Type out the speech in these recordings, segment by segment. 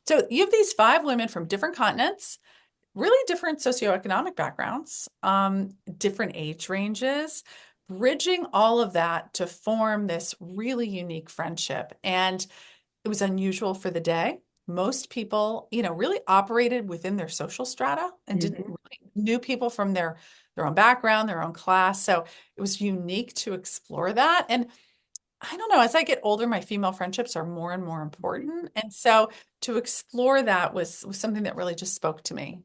So you have these five women from different continents, really different socioeconomic backgrounds, different age ranges, bridging all of that to form this really unique friendship. And it was unusual for the day. Most people, really operated within their social strata and didn't Mhm. really knew people from their own background, their own class. So it was unique to explore that. And I don't know, as I get older, my female friendships are more and more important. And so to explore that was something that really just spoke to me.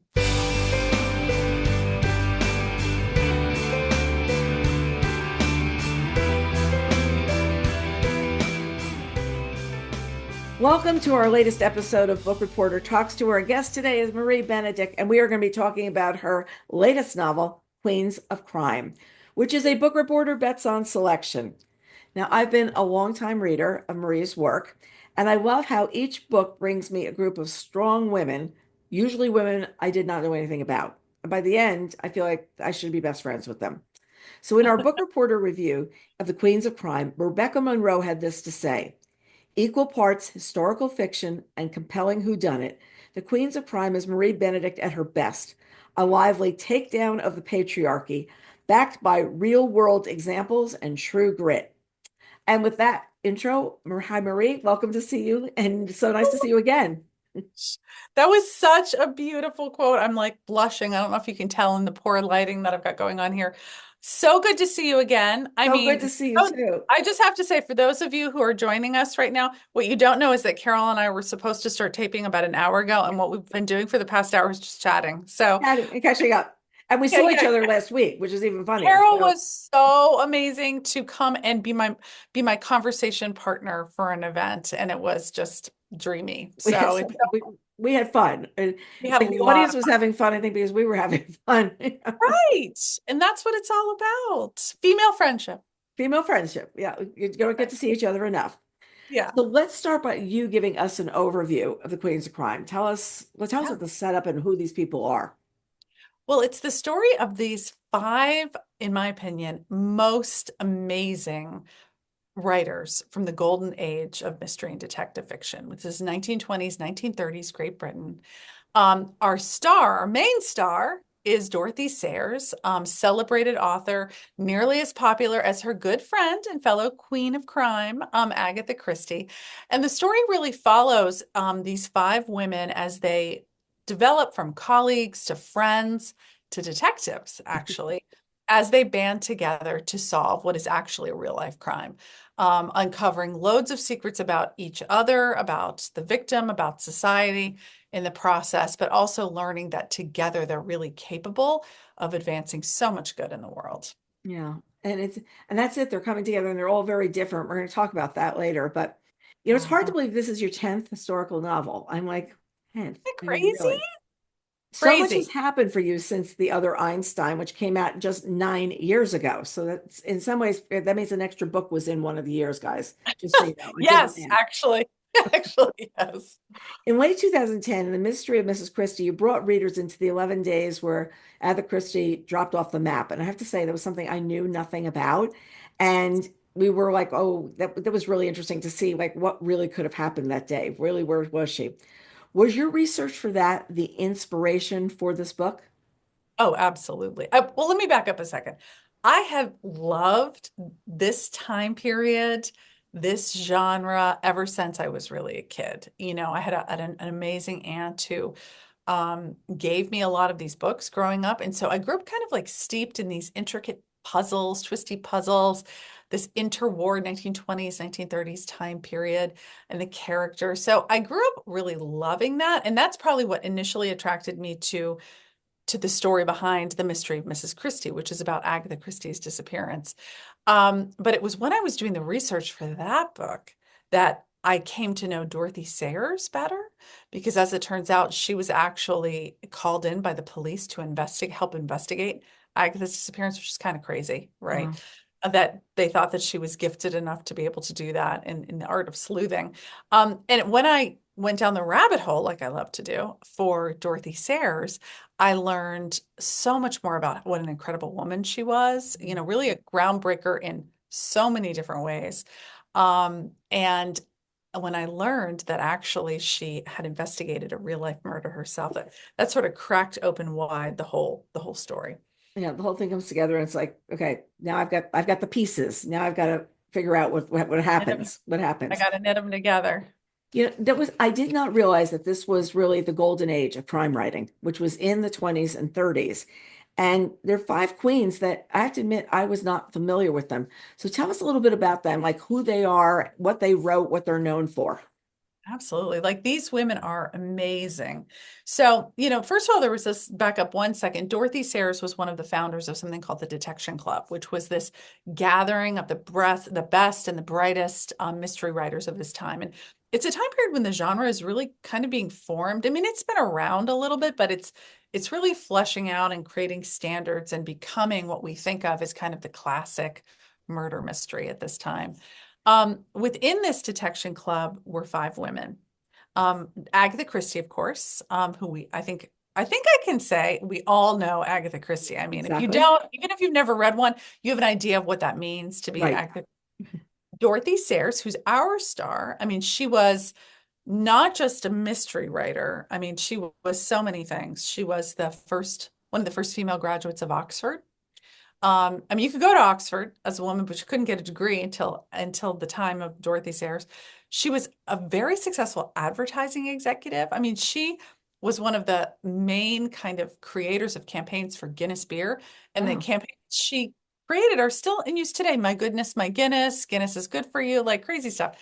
Welcome to our latest episode of Book Reporter Talks to. Our guest today is Marie Benedict, and we are going to be talking about her latest novel, Queens of Crime, which is a Book Reporter Bets On selection. Now, I've been a longtime reader of Marie's work, and I love how each book brings me a group of strong women, usually women I did not know anything about. And by the end, I feel like I should be best friends with them. So, in our Book Reporter review of The Queens of Crime, Rebecca Monroe had this to say. Equal parts historical fiction and compelling whodunit, The Queens of Crime is Marie Benedict at her best, a lively takedown of the patriarchy, backed by real world examples and true grit. And with that intro, hi Marie, welcome to see you, and so nice to see you again. That was such a beautiful quote. I'm like blushing. I don't know if you can tell in the poor lighting that I've got going on here. So good to see you again. I So good mean, to see you too. I just have to say, for those of you who are joining us right now, what you don't know is that Carol and I were supposed to start taping about an hour ago, and what we've been doing for the past hour is just chatting. So, And catching up. And we yeah, saw each yeah. other last week, which is even funnier. Carol So was so amazing to come and be my conversation partner for an event, and it was just dreamy. we had So so we had fun. And we it's had a like the lot audience of was having fun, I think, because we were having fun. right. And that's what it's all about. Female friendship. Female friendship. Yeah, you don't get to see each other enough. Yeah. So let's start by you giving us an overview of the Queens of Crime. Tell us Yeah. what the setup and who these people are. Well, it's the story of these five, in my opinion, most amazing writers from the golden age of mystery and detective fiction, which is 1920s, 1930s Great Britain. Our main star, is Dorothy Sayers, celebrated author, nearly as popular as her good friend and fellow queen of crime, Agatha Christie. And the story really follows these five women as they develop from colleagues to friends to detectives, actually, as they band together to solve what is actually a real life crime, uncovering loads of secrets about each other, about the victim, about society in the process, but also learning that together they're really capable of advancing so much good in the world. Yeah. And that's it. They're coming together and they're all very different. We're going to talk about that later. But it's hard to Mhm. believe this is your 10th historical novel. I'm like, 10th. Isn't that I mean, crazy? really. So much has Crazy. happened for you since the other Einstein, which came out just 9 years ago. So that's in some ways that means an extra book was in one of the years, guys. Just so you know, I did the Yes, math. actually. Actually, yes. In late 2010, in The Mystery of Mrs. Christie, you brought readers into the 11 days where Agatha Christie dropped off the map. And I have to say, that was something I knew nothing about. And we were like, oh, that was really interesting to see like what really could have happened that day. Really, where was she? Was your research for that the inspiration for this book? Oh, absolutely. Well, let me back up a second. I have loved this time period, this genre ever since I was really a kid. I had an amazing aunt who gave me a lot of these books growing up. And so I grew up kind of like steeped in these intricate puzzles, twisty puzzles, this interwar 1920s, 1930s time period and the character. So I grew up really loving that. And that's probably what initially attracted me to the story behind The Mystery of Mrs. Christie, which is about Agatha Christie's disappearance. But it was when I was doing the research for that book that I came to know Dorothy Sayers better, because as it turns out, she was actually called in by the police to help investigate Agatha's disappearance, which is kind of crazy, right? Wow. That they thought that she was gifted enough to be able to do that in the art of sleuthing. And when I went down the rabbit hole, like I love to do, for Dorothy Sayers, I learned so much more about what an incredible woman she was, really a groundbreaker in so many different ways. And when I learned that actually she had investigated a real life murder herself, that sort of cracked open wide the whole story. Yeah, the whole thing comes together and it's like, okay, now I've got the pieces. Now I've got to figure out what Knit 'em- happens. What I happens. got to knit them together. I did not realize that this was really the golden age of crime writing, which was in the 20s and 30s. And there are five queens that I have to admit I was not familiar with them. So tell us a little bit about them, like who they are, what they wrote, what they're known for. Absolutely. Like these women are amazing. So, first of all, there was this back up 1 second. Dorothy Sayers was one of the founders of something called the Detection Club, which was this gathering of the best and the brightest mystery writers of this time. And it's a time period when the genre is really kind of being formed. I mean, it's been around a little bit, but it's really fleshing out and creating standards and becoming what we think of as kind of the classic murder mystery at this time. Within this detection club were five women. Agatha Christie, of course, who I think I can say we all know Agatha Christie. I mean, if you Exactly. don't, even if you've never read one, you have an idea of what that means to be Right. Agatha. Dorothy Sayers, who's our star. I mean, she was not just a mystery writer. I mean, she was so many things. She was one of the first female graduates of Oxford. I mean, you could go to Oxford as a woman, but you couldn't get a degree until the time of Dorothy Sayers. She was a very successful advertising executive. I mean, she was one of the main kind of creators of campaigns for Guinness beer, and the Oh. campaigns she created are still in use today. My goodness, my Guinness, Guinness is good for you, like crazy stuff.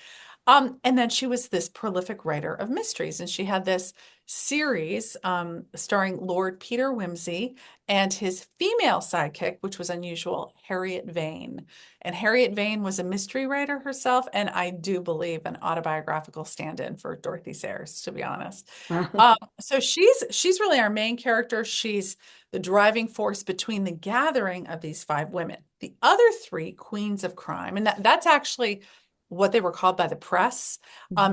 And then she was this prolific writer of mysteries, and she had this series starring Lord Peter Wimsey and his female sidekick, which was unusual, Harriet Vane. And Harriet Vane was a mystery writer herself, and I do believe an autobiographical stand-in for Dorothy Sayers, to be honest. So she's really our main character. She's the driving force between the gathering of these five women. The other three, queens of crime, and that's actually what they were called by the press.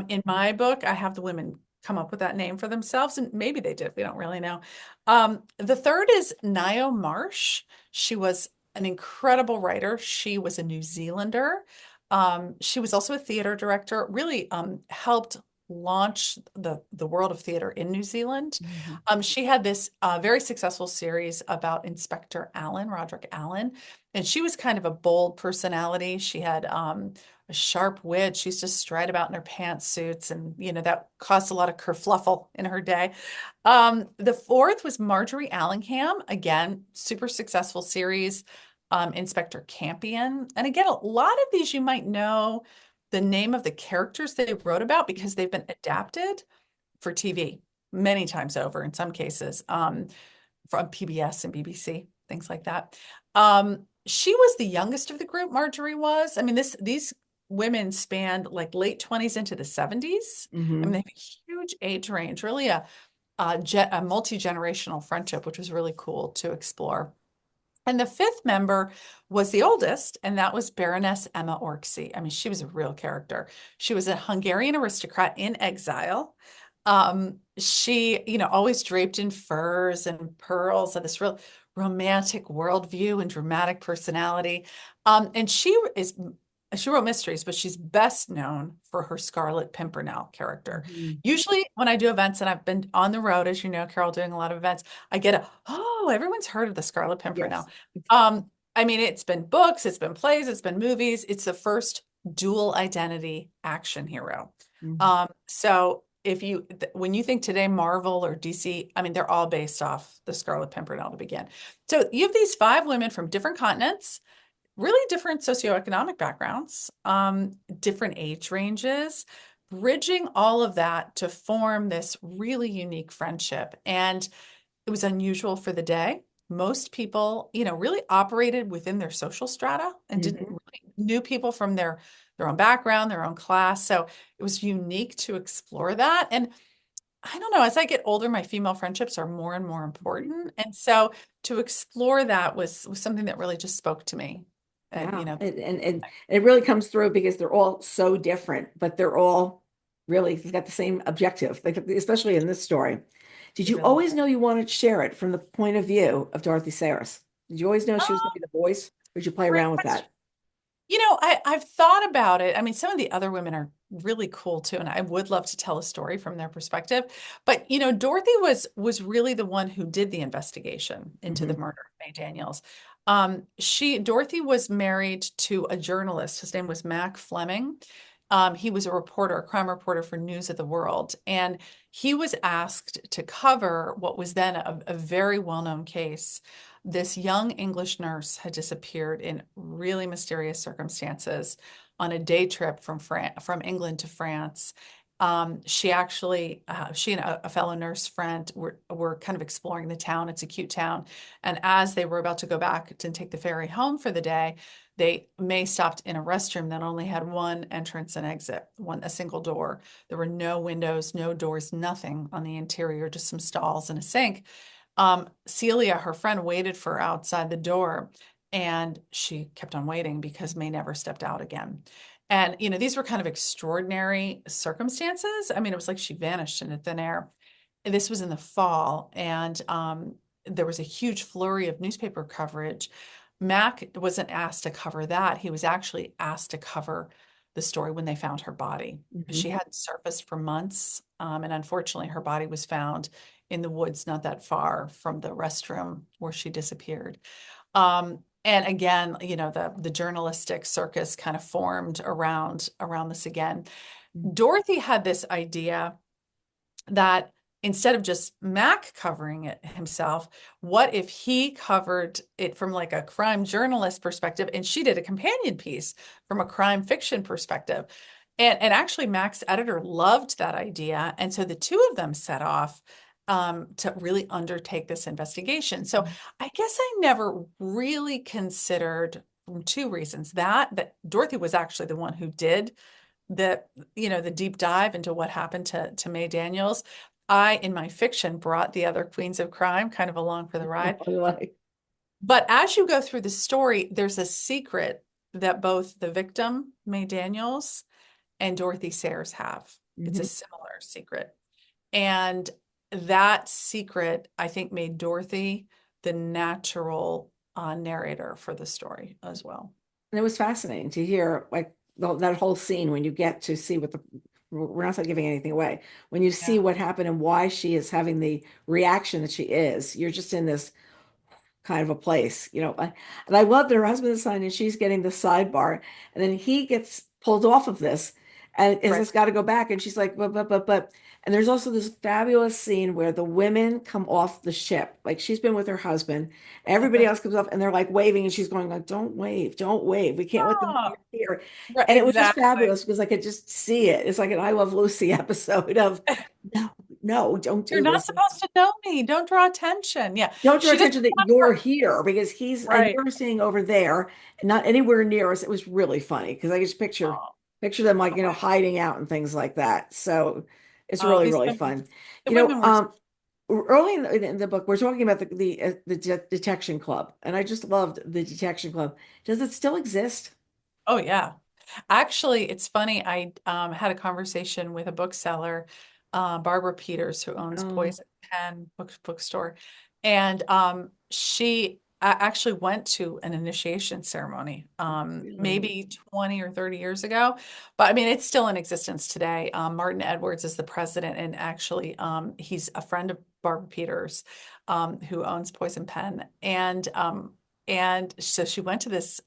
In my book, I have the women come up with that name for themselves, and maybe they did. We don't really know. The third is Nio Marsh. She was an incredible writer. She was a New Zealander. She was also a theater director, really helped launch the world of theater in New Zealand. Mhm. She had this very successful series about Inspector Allen, Roderick Allen, and she was kind of a bold personality. She had a sharp wit. She used to stride about in her pantsuits, and that caused a lot of kerfluffle in her day. The fourth was Marjorie Allingham, again, super successful series, Inspector Campion. And again, a lot of these you might know the name of the characters they wrote about because they've been adapted for TV many times over in some cases, from PBS and BBC, things like that. She was the youngest of the group, Marjorie was. I mean, these women spanned like late 20s into the 70s. I mean, they Mhm. have a huge age range, really a multi-generational friendship, which was really cool to explore. And the fifth member was the oldest, and that was Baroness Emma Orczy. I mean, she was a real character. She was a Hungarian aristocrat in exile. She, always draped in furs and pearls, and this real romantic worldview and dramatic personality. And she wrote mysteries, but she's best known for her Scarlet Pimpernel character. Mhm. Usually, when I do events, and I've been on the road, as you know, Carol, doing a lot of events, I get everyone's heard of the Scarlet Pimpernel. Yes. I mean, it's been books, it's been plays, it's been movies. It's the first dual identity action hero. Mhm. So when you think today Marvel or DC, I mean, they're all based off the Scarlet Pimpernel to begin. So you have these five women from different continents, really different socioeconomic backgrounds, different age ranges, bridging all of that to form this really unique friendship. And it was unusual for the day. Most people, really operated within their social strata and didn't Mhm. really knew people from their own background, their own class. So it was unique to explore that. And I don't know, as I get older, my female friendships are more and more important. And so to explore that was something that really just spoke to me. And, Yeah, and it really comes through because they're all so different, but they're all really they've got the same objective, especially in this story. Did they you really always know you wanted to share it from the point of view of Dorothy Sayers? Did you always know she was going to be the voice, or did you play great around with question. that? I've thought about it. I mean, some of the other women are really cool too, and I would love to tell a story from their perspective. But Dorothy was really the one who did the investigation into the Hmm. murder of May Daniels. Dorothy was married to a journalist. His name was Mac Fleming. He was a reporter, a crime reporter for News of the World, and he was asked to cover what was then a very well-known case. This young English nurse had disappeared in really mysterious circumstances on a day trip from England to France. She and a fellow nurse friend were kind of exploring the town. It's a cute town. And as they were about to go back to take the ferry home for the day, May stopped in a restroom that only had one entrance and exit, a single door. There were no windows, no doors, nothing on the interior, just some stalls and a sink. Celia, her friend, waited for her outside the door, and she kept on waiting because May never stepped out again. And these were kind of extraordinary circumstances. I mean, it was like she vanished into thin air. This was in the fall, and there was a huge flurry of newspaper coverage. Mac wasn't asked to cover that. He was actually asked to cover the story when they found her body. Hmm. She hadn't surfaced for months, and unfortunately, her body was found in the woods not that far from the restroom where she disappeared. And again, the journalistic circus kind of formed around this again. Dorothy had this idea that instead of just Mac covering it himself, what if he covered it from like a crime journalist perspective and she did a companion piece from a crime fiction perspective? And actually, Mac's editor loved that idea. And so the two of them set off to really undertake this investigation. So I guess I never really considered, from two reasons, that Dorothy was actually the one who did the the deep dive into what happened to May Daniels. I, in my fiction, brought the other queens of crime kind of along for the ride. Like, But as you go through the story, there's a secret that both the victim, May Daniels, and Dorothy Sayers have. It's a mhm. similar secret. And that secret, I think, made Dorothy the natural narrator for the story as well. And it was fascinating to hear like that whole scene when you get to see what the we're not giving anything away. When you see Yeah, what happened and why she is having the reaction that she is, you're just in this kind of a place, and I love that her husband is signed and she's getting the sidebar, and then he gets pulled off of this and is right. just got to go back, and she's like, but, and there's also this fabulous scene where the women come off the ship, like she's been with her husband, everybody else comes off, and they're like waving, and she's going like, don't wave, we can't let them know Oh, you're here. right, And it was just exactly. fabulous because I could just see it. It's like an I Love Lucy episode of no, no, don't You're do not this. supposed to know me. Don't draw attention. Yeah. Don't draw She doesn't attention that have you're her. here because he's and Right. you're staying over there and not anywhere near us. It was really funny because I just Oh, picture them like, oh, hiding out and things like that. So it's oh, really, these really women, fun. the You know, women were, early in the book, we're talking about the detection club, and I just loved the detection club. Does it still exist? oh yeah. Actually, it's funny. I had a conversation with a bookseller, Barbara Peters, who owns Oh, Poison Pen bookstore, and she actually went to an initiation ceremony, really? maybe 20 or 30 years ago. But I mean, it's still in existence today. Martin Edwards is the president, and actually, he's a friend of Barbara Peters, who owns Poison Pen, and so she went to this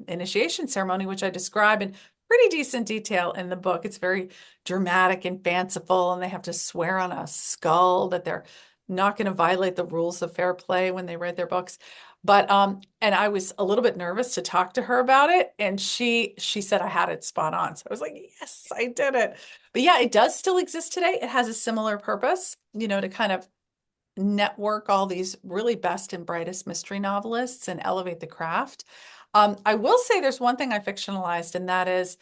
initiation ceremony, which I describe in pretty decent detail in the book. It's very dramatic and fanciful, and they have to swear on a skull that they're not going to violate the rules of fair play when they write their books. But and I was a little bit nervous to talk to her about it, and she said I had it spot on. So I was like, yes, I did it. But yeah, it does still exist today. It has a similar purpose, to kind of network all these really best and brightest mystery novelists and elevate the craft. I will say there's one thing I fictionalized, and that is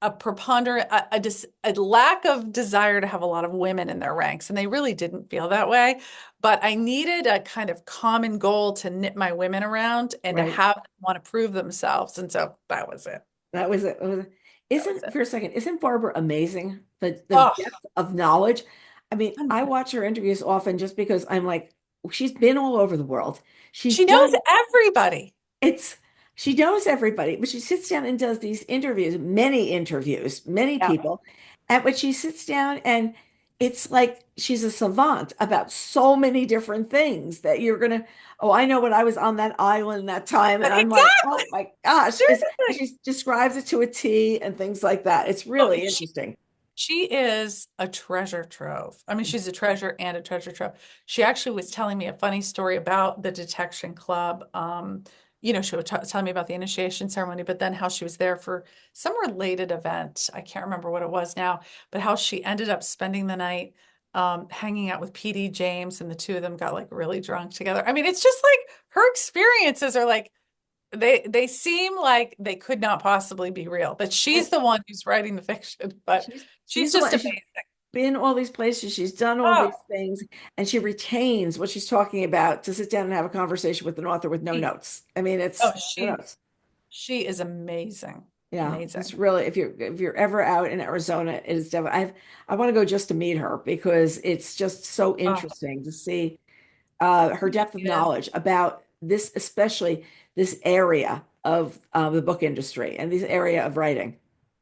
a preponderant, a lack of desire to have a lot of women in their ranks. And they really didn't feel that way. But I needed a kind of common goal to knit my women around and to Right. have them want to prove themselves. And so that was it. That was it. That was Isn't it. for a second, isn't Barbara amazing? The Oh, depth of knowledge. I mean, I watch her interviews often just because I'm like, she's been all over the world. She's she knows done everybody. it's She knows everybody, but she sits down and does these interviews, many Yeah. people. And when she sits down and it's like she's a savant about so many different things that you're gonna, oh, I know when I was on that island that time, and I'm like, Exactly. oh my gosh, and Seriously. she describes it to a T and things like that. It's Oh, really interesting. she is a treasure trove. I mean, she's a treasure and a treasure trove. She actually was telling me a funny story about the detection club. She was telling me about the initiation ceremony, but then how she was there for some related event. I can't remember what it was now, but how she ended up spending the night hanging out with PD James, and the two of them got like really drunk together. I mean, it's just like her experiences are like they seem like they could not possibly be real, but she's And the one who's writing the fiction, but she's she's the just one. She's amazing. been all these places. She's done all Oh, these things, and she retains what she's talking about to sit down and have a conversation with an author with no she, notes. I mean, oh, it's no she notes. she is amazing. Yeah, it's Amazing. really if you're ever out in Arizona, it is definitely I want to go just to meet her because it's just so Oh, interesting to see her she depth of is. knowledge about this, especially this area of the book industry and this area of writing.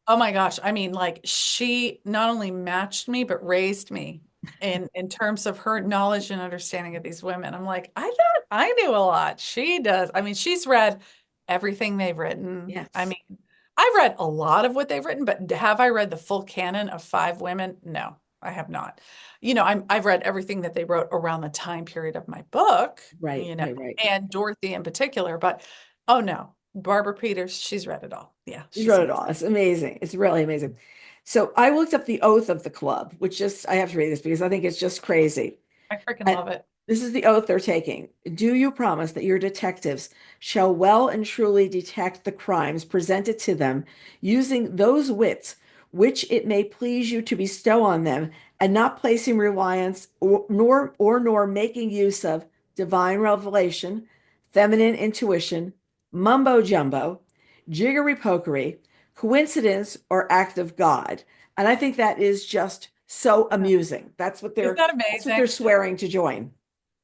Oh my gosh. I mean, like she not only matched me, but raised me in terms of her knowledge and understanding of these women. I'm like, I thought I knew a lot. She does. I mean, she's read everything they've written. I Yes, mean, I've read a lot of what they've written, but have I read the full canon of five women? No, I have not. I've read everything that they wrote around the time period of my book, right, right, right. and Dorothy in particular, but oh no, Barbara Peters, she's read it all. Yeah, She's she's wrote it all. amazing. It's amazing. It's really amazing. So I looked up the oath of the club, which just I have to read this because I think it's just crazy. I freaking And love it. this is the oath they're taking. Do you promise that your detectives shall well and truly detect the crimes presented to them, using those wits which it may please you to bestow on them, and not placing reliance nor making use of divine revelation, feminine intuition, mumbo jumbo, jiggery pokery, coincidence, or act of God? And I think that is just so amusing. Isn't that That's what they're amazing? swearing to join.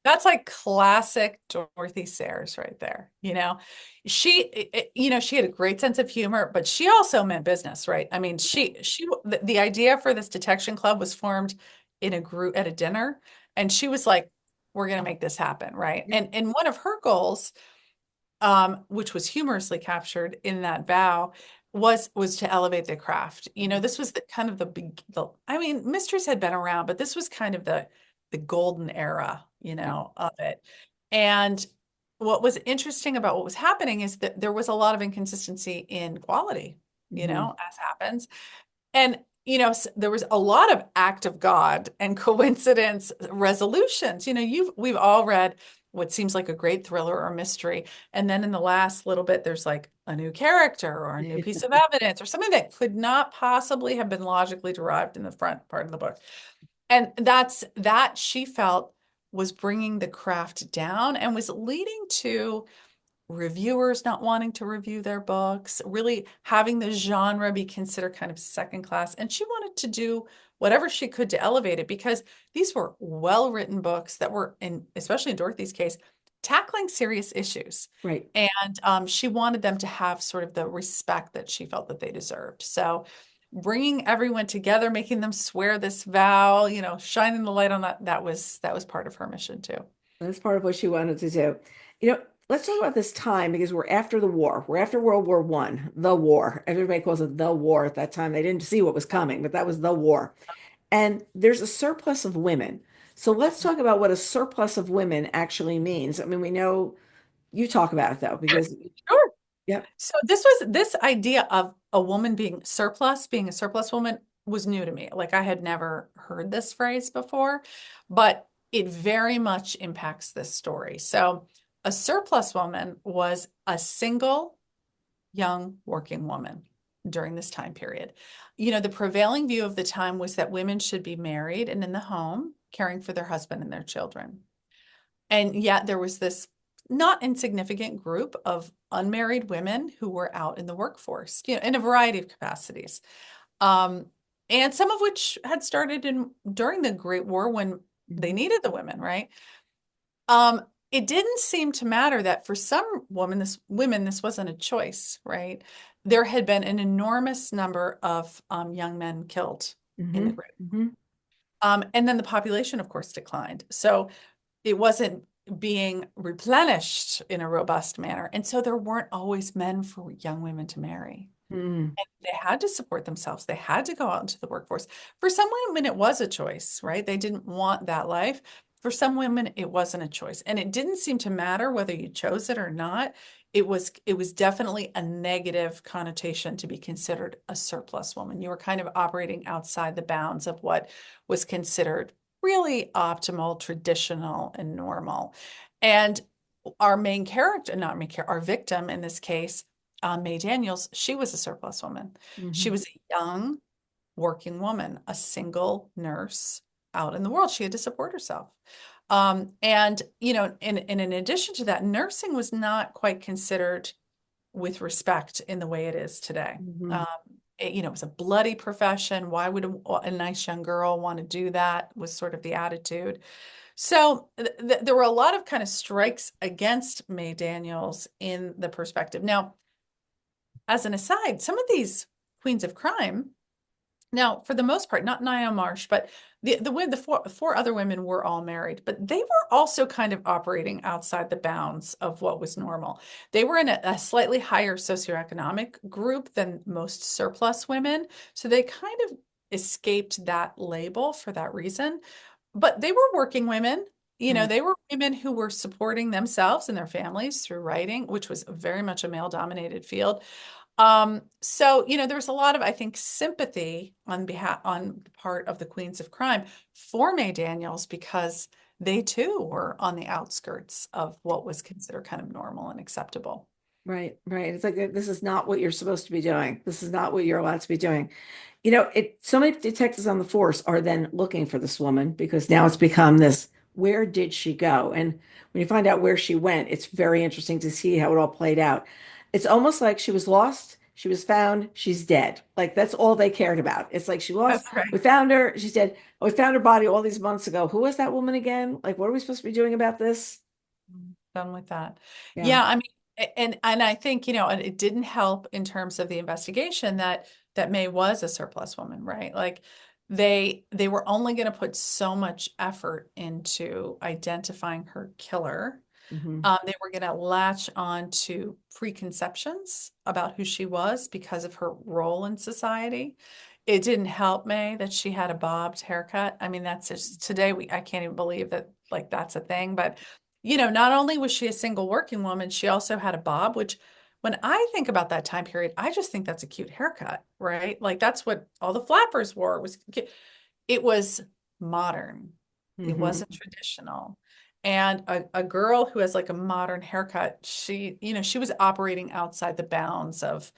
That's like classic Dorothy Sayers right there. She had a great sense of humor, but she also meant business, right? I mean, the idea for this detection club was formed in a group at a dinner, and she was like, "We're going to make this happen," right? Yeah. And one of her goals, which was humorously captured in that vow, was to elevate the craft. This was the kind of I mean, mysteries had been around, but this was kind of the golden era, Yeah. of it. And what was interesting about what was happening is that there was a lot of inconsistency in quality, Mhm. as happens. And there was a lot of act of God and coincidence resolutions. We've all read what seems like a great thriller or mystery, and then in the last little bit, there's like a new character or a new piece of evidence or something that could not possibly have been logically derived in the front part of the book. And that she felt was bringing the craft down and was leading to reviewers not wanting to review their books, really having the genre be considered kind of second class. And she wanted to do whatever she could to elevate it because these were well-written books that were, especially in Dorothy's case, tackling serious issues. Right. And she wanted them to have sort of the respect that she felt that they deserved. So bringing everyone together, making them swear this vow, shining the light on that was part of her mission too. That's part of what she wanted to do. Let's talk about this time because we're after the war. We're after World War One, the war. Everybody calls it the war at that time. They didn't see what was coming, but that was the war. And there's a surplus of women. So let's talk about what a surplus of women actually means. I mean, we know you talk about it though, because Sure. yeah, So this idea of a woman being a surplus woman was new to me. Like I had never heard this phrase before, but it very much impacts this story. So a surplus woman was a single young working woman during this time period. The prevailing view of the time was that women should be married and in the home, caring for their husband and their children. And yet there was this not insignificant group of unmarried women who were out in the workforce, in a variety of capacities. Um, and some of which had started during the Great War when they mhm, needed the women, right? Um, it didn't seem to matter that for some women, this wasn't a choice, right? There had been an enormous number of young men killed in the Hmm. group. Hmm. And then the population, of course, declined. So it wasn't being replenished in a robust manner. And so there weren't always men for young women to marry. Mm. And they had to support themselves. They had to go out into the workforce. For some women, it was a choice, right? They didn't want that life. For some women, it wasn't a choice. And it didn't seem to matter whether you chose it or not. It was definitely a negative connotation to be considered a surplus woman. You were kind of operating outside the bounds of what was considered really optimal, traditional, and normal. And our main character, not main character, our victim in this case, Mae Daniels, she was a surplus woman. She Hmm. was a young working woman, a single nurse out in the world. She had to support herself. And, and in addition to that, nursing was not quite considered with respect in the way it is today. Hmm. Um, it was a bloody profession. Why would a nice young girl want to do that? Was sort of the attitude. So there were a lot of kind of strikes against Mae Daniels in the perspective. Now, as an aside, some of these queens of crime, now for the most part, not Nia Marsh, but the four other women were all married, but they were also kind of operating outside the bounds of what was normal. They were in a slightly higher socioeconomic group than most surplus women, so they kind of escaped that label for that reason. But they were working women. Right. They were women who were supporting themselves and their families through writing, which was very much a male-dominated field. So, there was a lot of, I think, sympathy on the part of the Queens of Crime for Mae Daniels because they too were on the outskirts of what was considered kind of normal and acceptable. Right, right. It's like this is not what you're supposed to be doing. This is not what you're allowed to be doing. So many detectives on the force are then looking for this woman because now it's become this, where did she go? And when you find out where she went, it's very interesting to see how it all played out. It's almost like she was lost, she was found, she's dead. Like that's all they cared about. It's like she lost, That's right. we found her, she's dead. Oh, we found her body all these months ago. Who was that woman again? Like, what are we supposed to be doing about this? Done with that. Yeah. Yeah, I mean, and I think, and it didn't help in terms of the investigation that May was a surplus woman, right? Like they were only going to put so much effort into identifying her killer. Hmm. They were going to latch on to preconceptions about who she was because of her role in society. It didn't help May that she had a bobbed haircut. I mean, that's just today I can't even believe that like that's a thing. But not only was she a single working woman, she also had a bob, which when I think about that time period, I just think that's a cute haircut, right? Like that's what all the flappers wore. It was modern. It Hmm. wasn't traditional. And a girl who has like a modern haircut, she was operating outside the bounds of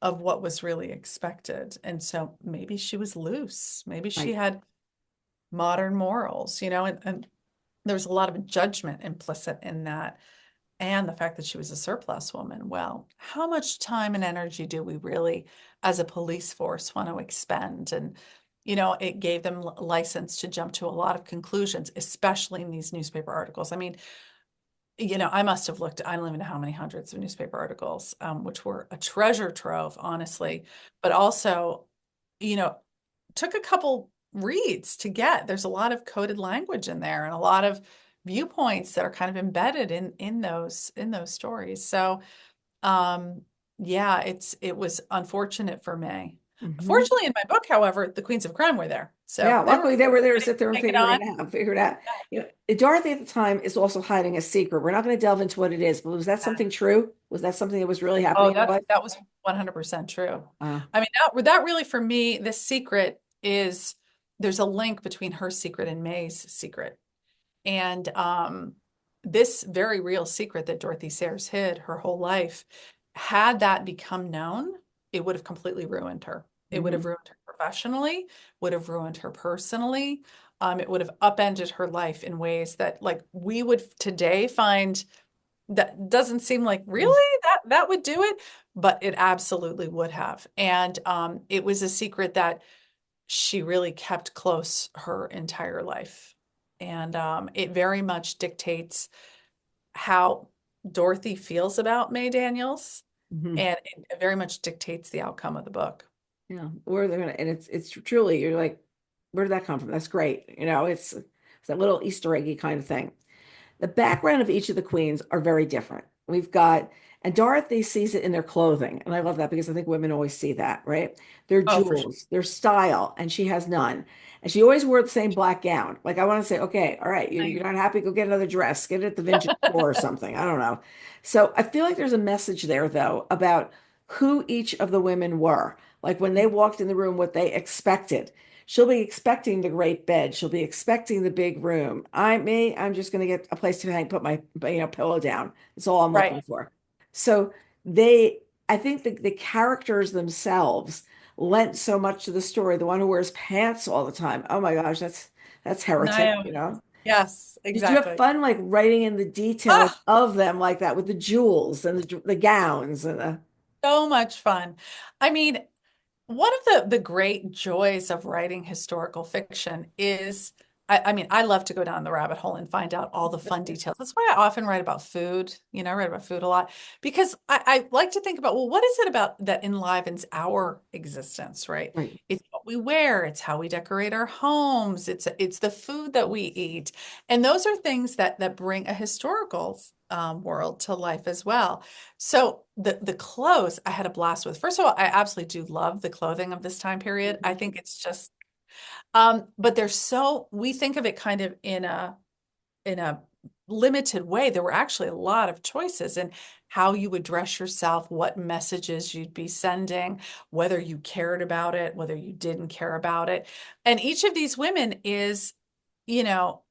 what was really expected. And so maybe she was loose. Maybe she Right. had modern morals, and there's a lot of judgment implicit in that. And the fact that she was a surplus woman. Well, how much time and energy do we really, as a police force, want to expend? And, it gave them license to jump to a lot of conclusions, especially in these newspaper articles. I mean, I must have looked, I don't even know how many hundreds of newspaper articles, which were a treasure trove, honestly, but also, you know, took a couple reads to get. There's a lot of coded language in there and a lot of viewpoints that are kind of embedded in those stories. So, um, yeah, it was unfortunate for May. Hmm. Fortunately, in my book, however, the Queens of Crime were there, Yeah, so they were luckily they were there to ready sit there to and take it figure on. it out, figure it out. Dorothy at the time is also hiding a secret. We're not going to delve into what it is, but was that Yeah. something true? Was that something that was really happening Oh, in her life? that was 100% true. Uh, I mean, that really for me, this secret is there's a link between her secret and May's secret. And this very real secret that Dorothy Sayers hid her whole life, had that become known, it would have completely ruined her. It would have mhm. ruined her professionally, would have ruined her personally. It would have upended her life in ways that, like, we would today find that doesn't seem like Mm. really that would do it, but it absolutely would have. And it was a secret that she really kept close her entire life. And it very much dictates how Dorothy feels about May Daniels, Mhm. and it very much dictates the outcome of the book. Yeah, where they're gonna, and it's truly, you're like, where did that come from? That's great. It's that little Easter eggy kind of thing. The background of each of the queens are very different. We've got, and Dorothy sees it in their clothing. And I love that because I think women always see that, right? Their Oh, for sure. jewels, their style, and she has none. And she always wore the same black gown. Like, I want to say, okay, all right, you're not happy, go get another dress, get it at the vintage store or something. I don't know. So I feel like there's a message there, though, about who each of the women were. Like when they walked in the room, what they expected. She'll be expecting the great bed. She'll be expecting the big room. I'm just going to get a place to hang, put my, pillow down. That's all I'm Right. looking for. So they, I think the characters themselves lent so much to the story. The one who wears pants all the time. Oh my gosh, that's heretic, Naomi. Yes, Did you have exactly. fun like writing in the details Ah, of them like that with the jewels and the gowns and the so much fun. I mean, one of the great joys of writing historical fiction is, I mean, I love to go down the rabbit hole and find out all the fun details. That's why I often write about food. I write about food a lot because I like to think about, well, what is it about that enlivens our existence, right? right. It's what we wear, it's how we decorate our homes, it's the food that we eat. And those are things that bring a historical world to life as well. So the clothes I had a blast with. First of all, I absolutely do love the clothing of this time period. I Mhm. think it's just but there's so we think of it kind of in a limited way. There were actually a lot of choices in how you would dress yourself, what messages you'd be sending, whether you cared about it, whether you didn't care about it. And each of these women is, you know,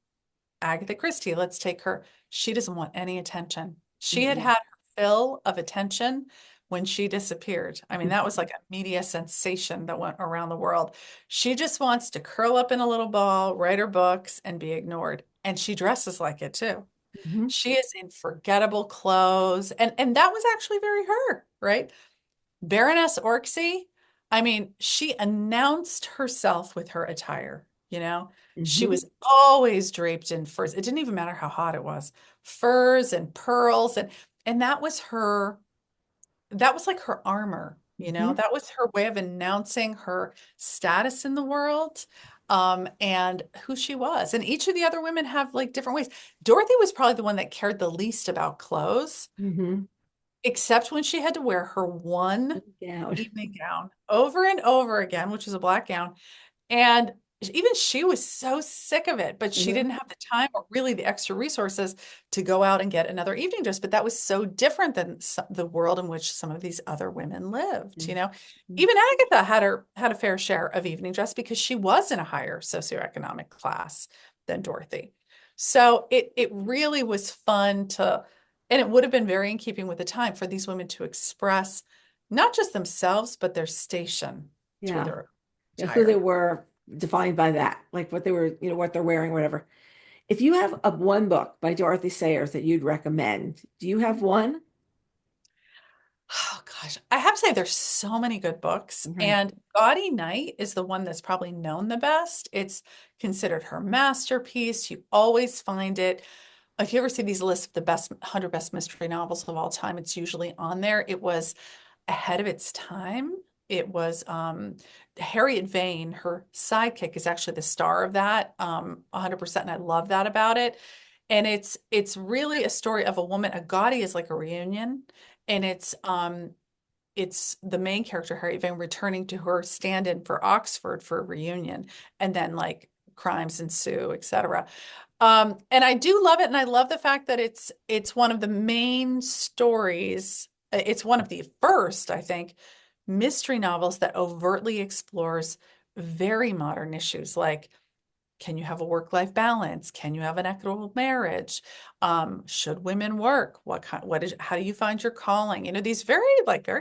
Agatha Christie, let's take her. She doesn't want any attention. She had Mhm. had her fill of attention when she disappeared. I mean, that was like a media sensation that went around the world. She just wants to curl up in a little ball, write her books, and be ignored. And she dresses like it too. Mhm. She is in forgettable clothes. And that was actually very her, right? Baroness Orczy, I mean, she announced herself with her attire, you know? She Mhm. was always draped in furs. It didn't even matter how hot it was. Furs and pearls and that was like her armor, you know? Mhm. That was her way of announcing her status in the world, and who she was. And each of the other women have like different ways. Dorothy was probably the one that cared the least about clothes Mhm. except when she had to wear her one Gown. evening gown over and over again, which was a black gown. And even she was so sick of it, but she Mhm. didn't have the time or really the extra resources to go out and get another evening dress. But that was so different than the world in which some of these other women lived, you know. Mhm. Even Agatha had a fair share of evening dress because she was in a higher socioeconomic class than Dorothy. So it really was fun to, and it would have been very in keeping with the time for these women to express not just themselves, but their station through Yeah. their Yeah, who they attire. were defined by that, like what they were, what they're wearing, whatever. If you have a one book by Dorothy Sayers that you'd recommend, do you have one? Oh gosh, I have to say there's so many good books, Okay. and Gaudy Night is the one that's probably known the best. It's considered her masterpiece. You always find it. If you ever see these lists of the best 100 best mystery novels of all time, it's usually on there. It was ahead of its time. It was Harriet Vane, her sidekick, is actually the star of that 100%, and I love that about it. And it's really a story of a woman. A Gaudy is like a reunion, and it's the main character, Harriet Vane, returning to her stand-in for Oxford for a reunion, and then like crimes ensue, etc. And I do love it, and I love the fact that it's one of the main stories. It's one of the first, I think, mystery novels that overtly explores very modern issues like can you have a work-life balance? Can you have an equitable marriage? Should women work? How do you find your calling? These very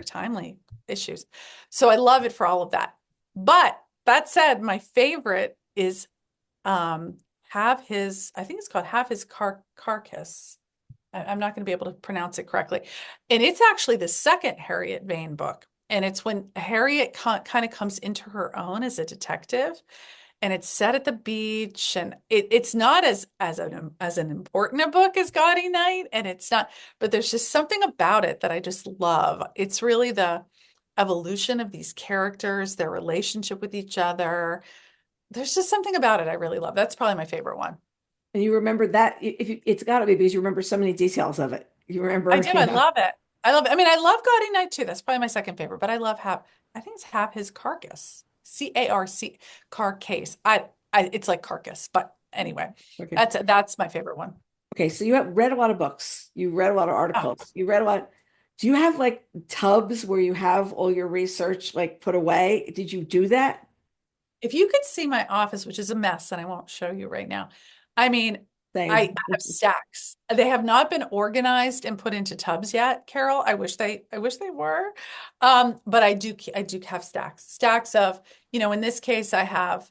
timely issues. So I love it for all of that. But that said, my favorite is um I think it's called Have His Carcass. I'm not going to be able to pronounce it correctly. And it's actually the second Harriet Vane book. And it's when Harriet kind of comes into her own as a detective. and it's set at the beach, and it's not as an important a book as Gaudy Night, and it's not, but there's just something about it that I just love. It's really the evolution of these characters, their relationship with each other. There's just something about it I really love. That's probably my favorite one. And you remember that if you, it's got to be because you remember so many details of it. You I remember, do. I love it. I love it. I mean, I love Gaudy Night too. That's probably my second favorite, but I love I think it's Have His Carcass. CARC carcase. It's like carcass, but anyway, okay. that's my favorite one. Okay, so you have read a lot of books. You read a lot of Oh, articles. You read a lot. Do you have like tubs where you have all your research like put away? Did you do that? if you could see my office, which is a mess, and I won't show you right now. I mean, I Same. have stacks. They have not been organized and put into tubs yet, Carol. I wish they were. But I do have stacks of, in this case, I have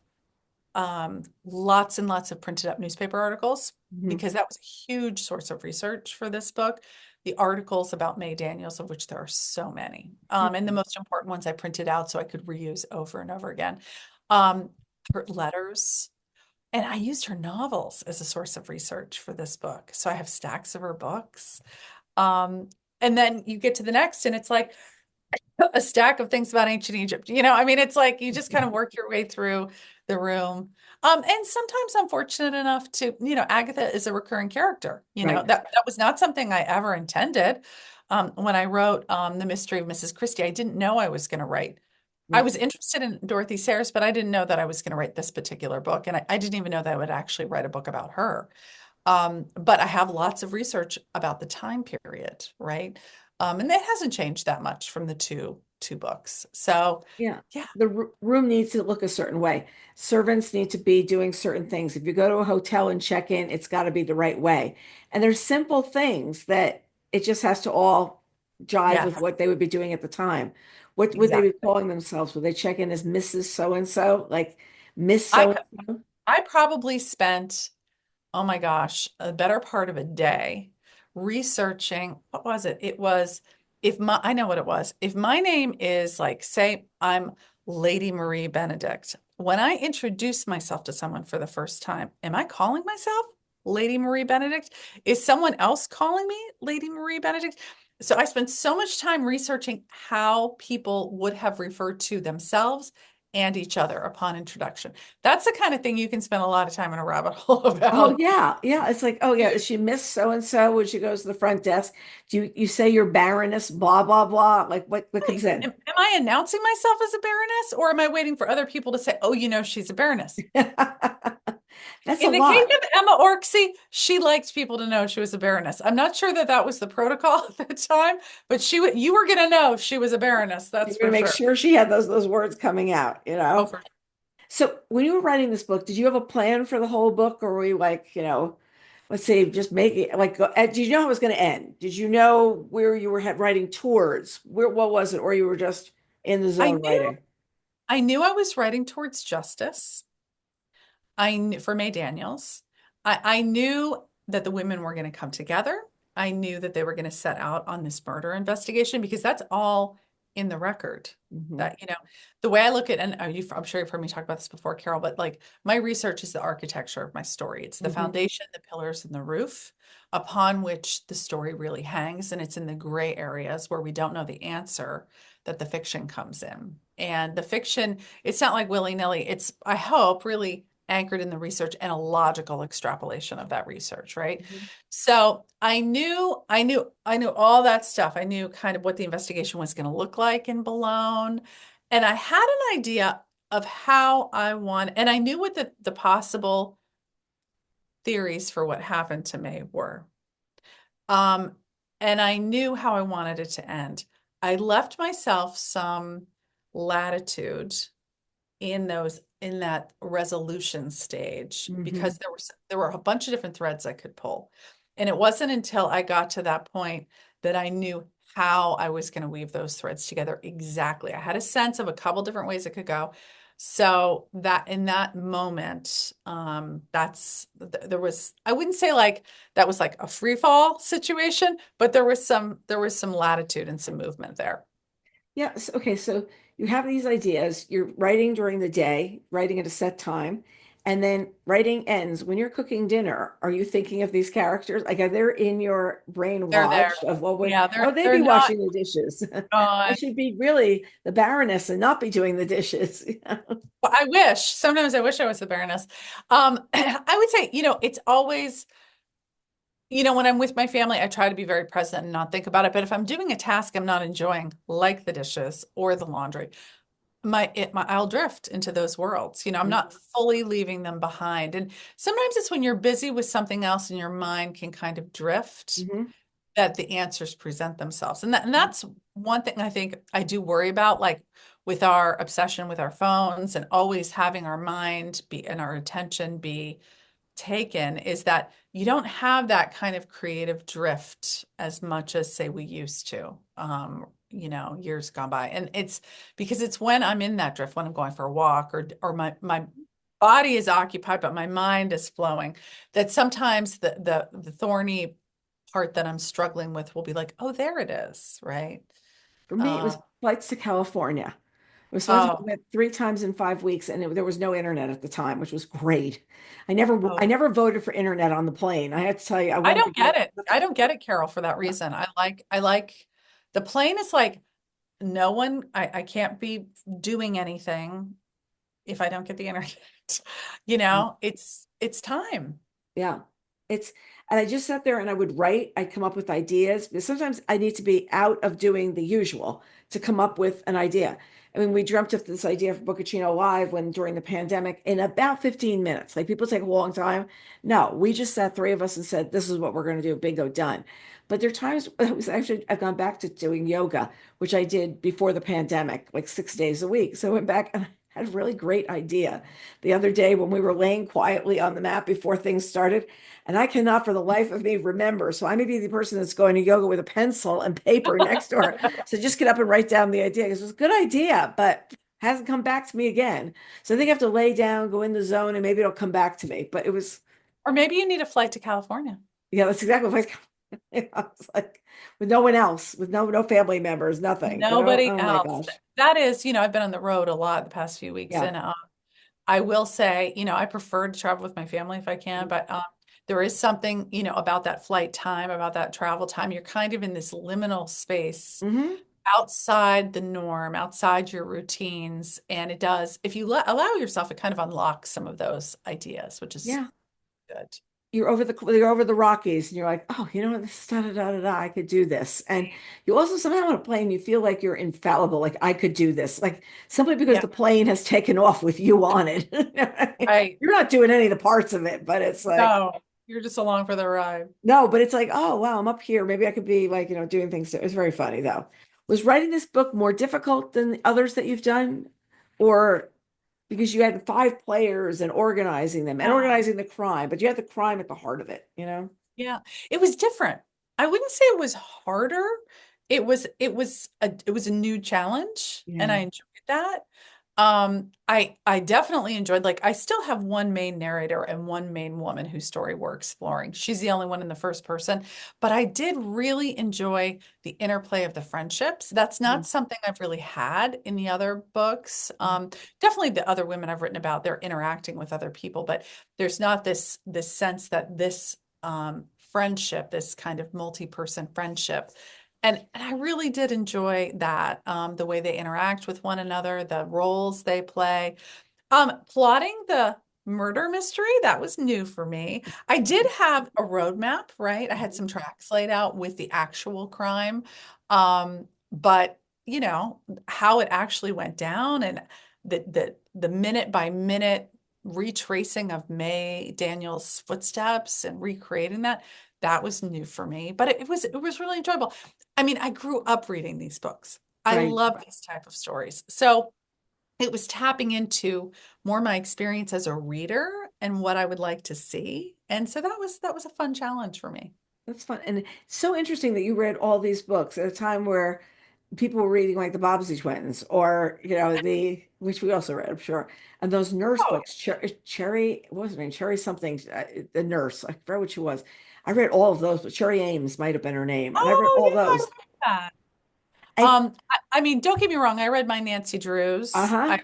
lots and lots of printed up newspaper articles Mhm. because that was a huge source of research for this book. The articles about May Daniels, of which there are so many, and the most important ones I printed out so I could reuse over and over again. Um, Her letters, and I used her novels as a source of research for this book. So I have stacks of her books. Um, and then you get to the next, and it's like a stack of things about ancient Egypt. I mean, it's like you just kind of work your way through the room. And sometimes I'm fortunate enough to, Agatha is a recurring character. Right. That was not something I ever intended. When I wrote The Mystery of Mrs. Christie, I didn't know I was going to write. I Yeah. was interested in Dorothy Sayers, but I didn't know that I was going to write this particular book. And I didn't even know that I would actually write a book about her. But I have lots of research about the time period, right? And that hasn't changed that much from the two books. So Yeah. yeah, The room needs to look a certain way. Servants need to be doing certain things. If you go to a hotel and check in, it's got to be the right way. And there's simple things that it just has to all jive with yes, what they would be doing at the time. What would they be exactly. calling themselves? Would they check in as Mrs. So and so, like Miss I so c- and so? I probably spent, oh my gosh, a better part of a day researching. What was it? It was I know what it was. If my name is like, say, I'm Lady Marie Benedict, when I introduce myself to someone for the first time, am I calling myself Lady Marie Benedict? Is someone else calling me Lady Marie Benedict? So I spent so much time researching how people would have referred to themselves and each other upon introduction. That's the kind of thing you can spend a lot of time in a rabbit hole Oh about. yeah, yeah. It's like, oh yeah, is she Miss so and so when she goes to the front desk? Do you say you're Baroness, blah, blah, blah? Like what Right. comes in? Am I announcing myself as a baroness, or am I waiting for other people to say, oh, she's a baroness? That's a In the case lot. of Emma Orksey, she liked people to know she was a baroness. I'm not sure that that was the protocol at the time, but you were going to know she was a baroness. You're That's going for to make sure. sure she had those words coming out, you Oh, know? for sure. So when you were writing this book, did you have a plan for the whole book, or were you like, let's say just make it like did you know how it was going to end? Did you know where you were writing towards? Where what was it? Or you were just in the I zone knew writing? I knew I was writing towards justice. I knew for May Daniels. I knew that the women were going to come together. I knew that they were going to set out on this murder investigation because that's all in the record. Hmm. That, the way I look at, and I'm sure you've heard me talk about this before, Carol, but like my research is the architecture of my story. It's the Hmm. foundation, the pillars, and the roof upon which the story really hangs. And it's in the gray areas where we don't know the answer that the fiction comes in. And the fiction, it's not like willy-nilly. It's, I hope, really anchored in the research and a logical extrapolation of that research, right? So I knew all that stuff. I knew kind of what the investigation was going to look like in Boulogne. And I had an idea of how I want, and I knew what the possible theories for what happened to May were. Um, and I knew how I wanted it to end. I left myself some latitude in that resolution stage Hmm. because there were a bunch of different threads I could pull. And it wasn't until I got to that point that I knew how I was going to weave those threads together exactly. I had a sense of a couple different ways it could go. So that in that moment, there was, I wouldn't say like that was like a free fall situation, but there was some latitude and some movement there. Yeah. Okay. So you have these ideas, you're writing during the day, writing at a set time, and then writing ends. When you're cooking dinner, are you thinking of these characters? Like, are they in your brain They're there. lodged of what would, Yeah, oh, they'd they're be not washing the dishes. I gone. should be really the Baroness and not be doing the dishes. Well, I wish. Sometimes I wish I was the Baroness. I would say, it's always, when I'm with my family, I try to be very present and not think about it. But if I'm doing a task I'm not enjoying, like the dishes or the laundry, I'll drift into those worlds. I'm not fully leaving them behind. And sometimes it's when you're busy with something else and your mind can kind of drift Mhm. that the answers present themselves. And that's one thing I think I do worry about, like with our obsession with our phones and always having our mind be and our attention be taken, is that you don't have that kind of creative drift as much as say we used to, years gone by. And it's because it's when I'm in that drift, when I'm going for a walk or my body is occupied, but my mind is flowing, that sometimes the thorny part that I'm struggling with will be like, oh, there it is, right? For me, it Uh, was flights to California. It was supposed to be oh, went 3 times in 5 weeks, and there was no internet at the time, which was great. I oh, never voted for internet on the plane. I have to tell you, I I went don't get because it. I don't get it, Carol, for that reason. I like the plane is like no one, I can't be doing anything if I don't get the internet. It's time. yeah. It's and I just sat there and I would write, I'd come up with ideas, but sometimes I need to be out of doing the usual to come up with an idea. I mean, we dreamt of this idea for Bookaccino Live when during the pandemic in about 15 minutes. Like people take a long time. No, we just sat three of us and said, this is what we're going to do. Bingo, done. But there are times it was actually I've gone back to doing yoga, which I did before the pandemic, like 6 days a week. So I went back and I had a really great idea the other day when we were laying quietly on the mat before things started. And I cannot for the life of me remember. So I may be the person that's going to yoga with a pencil and paper next to her. So just get up and write down the idea because it was a good idea, but hasn't come back to me again. So I think I have to lay down, go in the zone, and maybe it'll come back to me. But it was, Or maybe you need a flight to California. yeah, that's exactly what I was like with no one else, with no family members, nothing. Nobody Oh my else. gosh. That is, I've been on the road a lot the past few weeks, Yeah. and I will say, I prefer to travel with my family if I can, but there is something, about that flight time, about that travel time. You're kind of in this liminal space Hmm. outside the norm, outside your routines, and it does, if you allow yourself, it kind of unlocks some of those ideas, which is Yeah. good. You're over the Rockies and you're like, oh, you know what, this da da da da da, I could do this. And you also somehow on a plane, you feel like you're infallible, like I could do this, like simply because Yeah, the plane has taken off with you on it. right. You're not doing any of the parts of it, but it's like, No, you're just along for the ride. no, but it's like, oh wow, I'm up here. Maybe I could be like, doing things. It was very funny though. Was writing this book more difficult than the others that you've done? Or because you had 5 players and organizing them and Yeah. organizing the crime, but you had the crime at the heart of it? Yeah, it was different. I wouldn't say it was harder. It was a new challenge, and Yeah. I enjoyed that. I definitely enjoyed, like, I still have one main narrator and one main woman whose story we're exploring. She's the only one in the first person, but I did really enjoy the interplay of the friendships. That's Mhm. not something I've really had in the other books. Definitely the other women I've written about, they're interacting with other people, but there's not this sense that this friendship, this kind of multi-person friendship. And I really did enjoy that, the way they interact with one another, the roles they play. Plotting the murder mystery, that was new for me. I did have a roadmap, right? I had some tracks laid out with the actual crime. But how it actually went down and the minute by minute retracing of May Daniel's footsteps and recreating that was new for me. But it was really enjoyable. I mean, I grew up reading these books. I Right. love these type of stories. So it was tapping into more my experience as a reader and what I would like to see. And so that was a fun challenge for me. That's fun. And it's so interesting that you read all these books at a time where people were reading like the Bobbsey twins or, which we also read, I'm sure. And those nurse Oh, books, Cherry, what was her name? Cherry something, the nurse. I forgot what she was. I read all of those, but Cherry Ames might have been her name. And I read oh all yeah, I those. read that. I mean, don't get me wrong. I read my Nancy Drews. Uh-huh.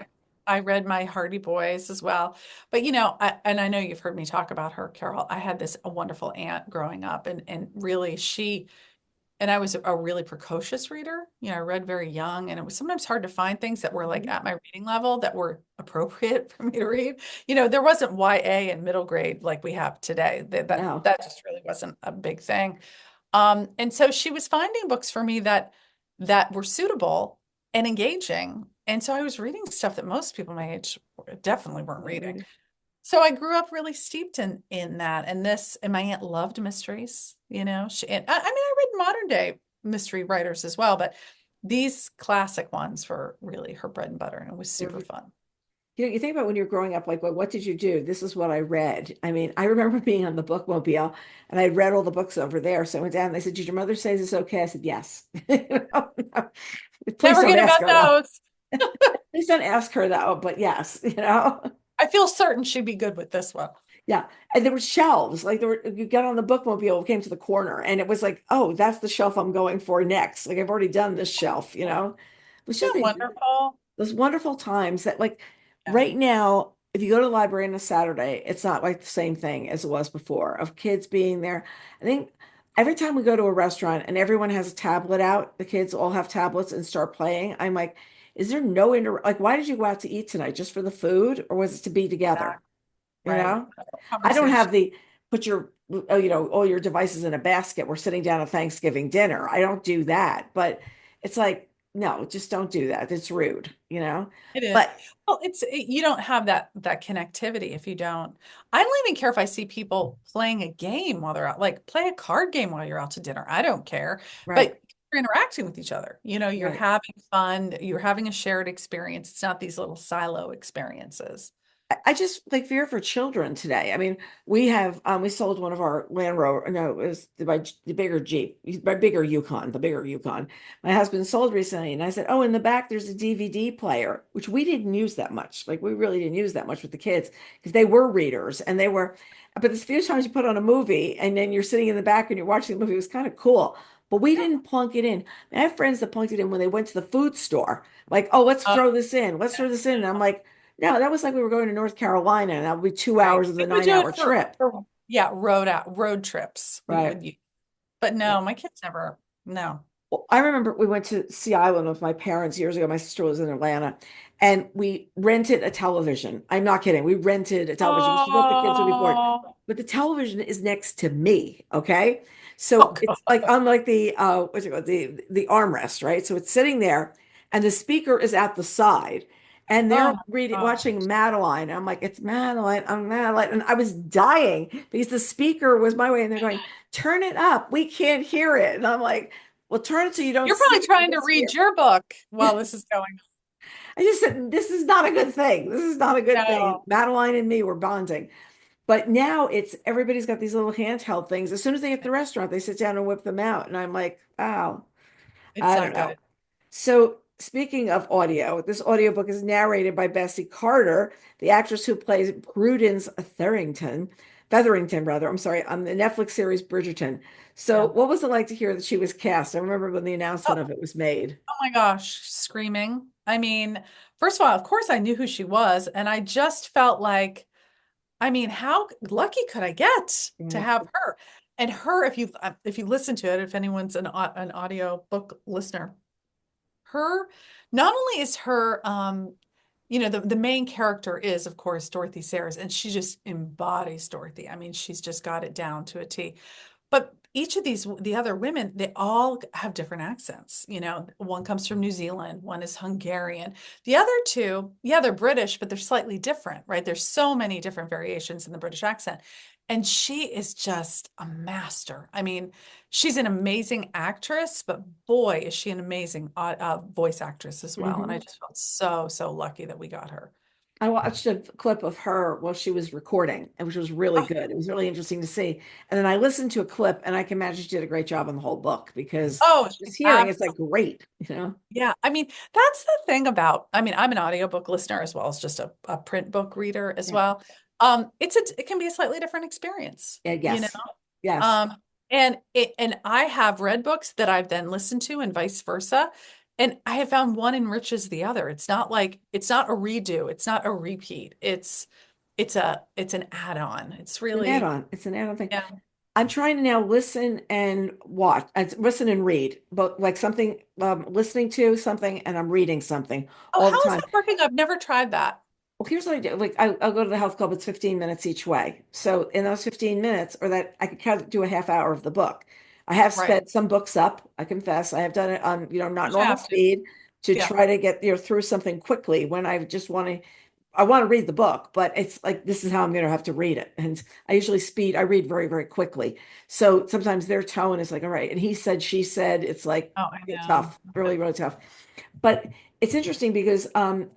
I read my Hardy Boys as well. But and I know you've heard me talk about her, Carol. I had this a wonderful aunt growing up, and really and I was a really precocious reader. I read very young, and it was sometimes hard to find things that were like Mhm. at my reading level that were appropriate for me to read. There wasn't YA in middle grade like we have today. No. That just really wasn't a big thing. And so she was finding books for me that were suitable and engaging. And so I was reading stuff that most people my age definitely weren't reading. So I grew up really steeped in that. And my aunt loved mysteries, I mean, I read modern day mystery writers as well, but these classic ones were really her bread and butter, and it was super fun. You think about when you're growing up, like, well, what did you do? This is what I read. I mean, I remember being on the bookmobile and I read all the books over there. So I went down and they said, did your mother say this okay? I said, yes. Please Never don't get ask about her though. those. Please don't ask her though, but yes. I feel certain she'd be good with this one. Yeah. And there were shelves, like you got on the bookmobile, came to the corner, and it was like, oh, that's the shelf I'm going for next. Like I've already done this shelf. It was Isn't just that wonderful? those wonderful times that like Yeah. right now, if you go to the library on a Saturday, it's not like the same thing as it was before of kids being there. I think every time we go to a restaurant and everyone has a tablet out, the kids all have tablets and start playing. I'm like, is there no like why did you go out to eat tonight? Just for the food, or was it to be together? You Right. know? I don't Conversation. have the put your all your devices in a basket. We're sitting down at Thanksgiving dinner. I don't do that. But it's like, no, just don't do that. It's rude. It is. But Well, you don't have that connectivity if you don't. I don't even care if I see people playing a game while they're out, like play a card game while you're out to dinner. I don't care. right, But you're interacting with each other. You're right. having fun, you're having a shared experience. It's not these little silo experiences. I just like fear for children today. I mean, we sold one of our Land Rover. No, it was the bigger Jeep, my bigger Yukon, the bigger Yukon. My husband sold recently, and I said, "Oh, in the back there's a DVD player," which we didn't use that much. Like we really didn't use that much with the kids because they were readers and they were. But the few times you put on a movie and then you're sitting in the back and you're watching the movie, it was kind of cool. But we Yeah. didn't plunk it in. I have friends that plunked it in when they went to the food store. Like, oh, let's Oh, throw this in. Let's throw this in. And I'm like. No, that was like we were going to North Carolina, and that would be two right. hours of the We would do 9 hour it trip. yeah, road trips. We Right. would use. But no, my kids never. No. Well, I remember we went to Sea Island with my parents years ago. My sister was in Atlanta, and we rented a television. I'm not kidding. We rented a television because we thought the kids would be bored. Oh, But the television is next to me, okay? oh So it's like God. unlike the what's it called? The armrest, right? So it's sitting there, and the speaker is at the side. And they're Oh my reading, God. watching Madeline. I'm like, it's Madeline. I'm Madeline. And I was dying because the speaker was my way. And they're going, turn it up. We can't hear it. And I'm like, well, turn it so you don't You're see probably it, you trying to just read hear. your book while this is going I just said, this is not a good thing. This is not a good on. thing. No, Madeline and me were bonding. But now it's everybody's got these little handheld things. As soon as they get to the restaurant, they sit down and whip them out. And I'm like, oh, it's I don't not know. good. So speaking of audio, this audiobook is narrated by Bessie Carter, the actress who plays Prudence Featherington, rather. I'm sorry, on the Netflix series Bridgerton. So Yeah. what was it like to hear that she was cast? I remember when the Oh, announcement of it was made. oh my gosh, screaming. I mean, first of all, of course I knew who she was, and I just felt like, I mean, how lucky could I get to Right. have her? And her, if you listen to it, if anyone's an audio book listener, her not only is her the main character is of course Dorothy Sayers, and she just embodies Dorothy. I mean, she's just got it down to a T. But each of the other women, they all have different accents. One comes from New Zealand, one is Hungarian. The other two, yeah, they're British, but they're slightly different, right? There's so many different variations in the British accent. And she is just a master. I mean, she's an amazing actress, but boy, is she an amazing voice actress as well. And I Mhm. just felt so, so lucky that we got her. I watched a clip of her while she was recording, which was really Oh, good. It was really interesting to see. And then I listened to a clip, and I can imagine she did a great job on the whole book because oh, just hearing it's like absolutely. great. Yeah, I mean, that's the thing about, I mean, I'm an audiobook listener as well as just a print book reader as Yeah. well. It can be a slightly different experience, Yeah, you know. yes. Yes. Um, and I have read books that I've then listened to and vice versa. And I have found one enriches the other. It's not like it's not a redo, it's not a repeat. It's an add-on. It's It's an really, add-on. It's an add-on thing. yeah. I'm trying to now listen and watch, listen and read, but like something, listening to something and I'm reading something Oh, all the how is time. that working? I've never tried that. Well, here's what I do. Like I'll go to the health club. It's 15 minutes each way. So in those 15 minutes, or that I could kind of do a half hour of the book. I have Right. sped some books up. I confess. I have done it on, not You normal have to. speed to Yeah. try to get, through something quickly when I just I want to read the book, but it's like, this is how I'm going to have to read it. And I read very, very quickly. So sometimes their tone is like, all right. And he said, she said, it's like Oh, I know. tough, really, really tough. But it's interesting because I'm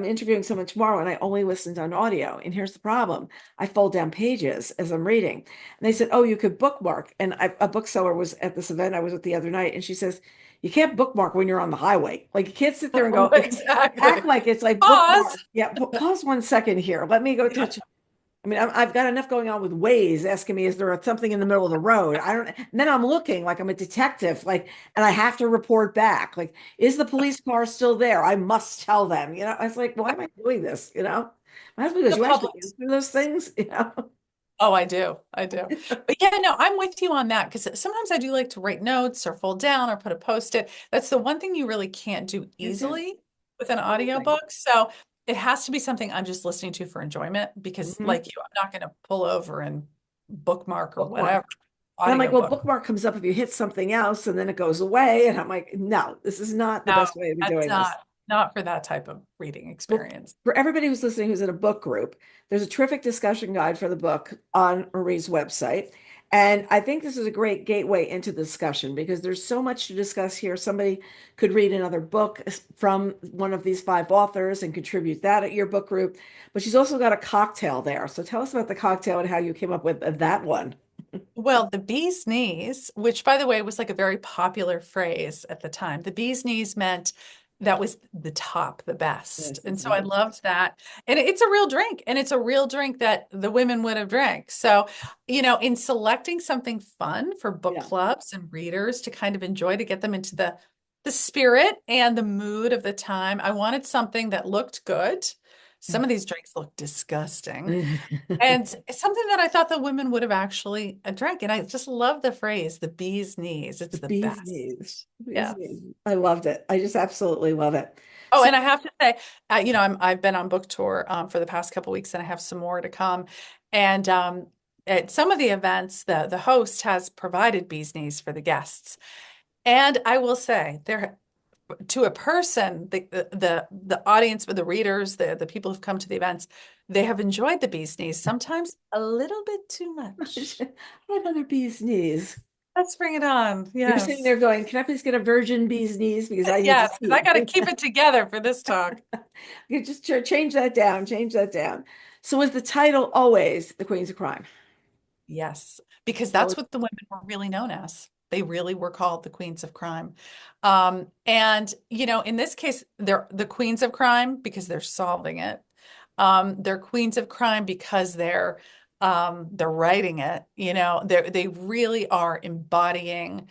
interviewing someone tomorrow and I only listened on audio. And here's the problem. I fold down pages as I'm reading. And they said, oh, you could bookmark. And a bookseller was at this event I was at the other night. And she says, you can't bookmark when you're on the highway. Like you can't sit there and go, act Exactly. like it's like Pause. bookmark. Yeah, pause 1 second here. Let me go touch. I mean, I've got enough going on with Waze asking me, is there something in the middle of the road? I don't, and then I'm looking like I'm a detective, like, and I have to report back. Like, is the police car still there? I must tell them. I was like, why am I doing this? My husband goes, The you actually public. answer those things? Oh, I do. I do. But yeah, no, I'm with you on that because sometimes I do like to write notes or fold down or put a post-it. That's the one thing you really can't do Can't do. easily with an That's the other thing. audiobook. So it has to be something I'm just listening to for enjoyment because Mhm. like you, I'm not going to pull over and bookmark or Bookmark. whatever And I'm like, well, audiobook. bookmark comes up if you hit something else and then it goes away. And I'm like, no, this is not the No, best way to be that's doing this. not for that type of reading Well, experience. for everybody who's listening who's in a book group, there's a terrific discussion guide for the book on Marie's website. And I think this is a great gateway into the discussion because there's so much to discuss here. Somebody could read another book from one of these five authors and contribute that at your book group. But she's also got a cocktail there. So tell us about the cocktail and how you came up with that one. Well, the bee's knees, which by the way was like a very popular phrase at the time, the bee's knees meant that was the top, the best. Yes, And it's so I amazing. loved that. And it's a real drink, and it's a real drink that the women would have drank. So, in selecting something fun for book Yeah. clubs and readers to kind of enjoy to get them into the spirit and the mood of the time, I wanted something that looked good. Some of these drinks look disgusting. And it's something that I thought the women would have actually drank. And I just love the phrase, the bee's knees. The It's the bee's best. knees. The bee's Yes. knees. I loved it. I just absolutely love it. Oh, So, and I have to say, I've been on book tour for the past couple weeks, and I have some more to come. And at some of the events, the host has provided bee's knees for the guests. And I will say, there to a person, the audience, the readers, the people who've come to the events, they have enjoyed the bee's knees, sometimes a little bit too much. another bee's knees. Let's bring it on. You're sitting Yes. there going, can I please get a virgin bee's knees? Because I need to Yes, because I see. got to keep it together for this talk. You just change that down, change that down. So was the title always The Queens of Crime? Yes, because Always. that's what the women were really known as. They really were called the queens of crime. And, in this case, they're the queens of crime because they're solving it. They're queens of crime because they're writing it. They really are embodying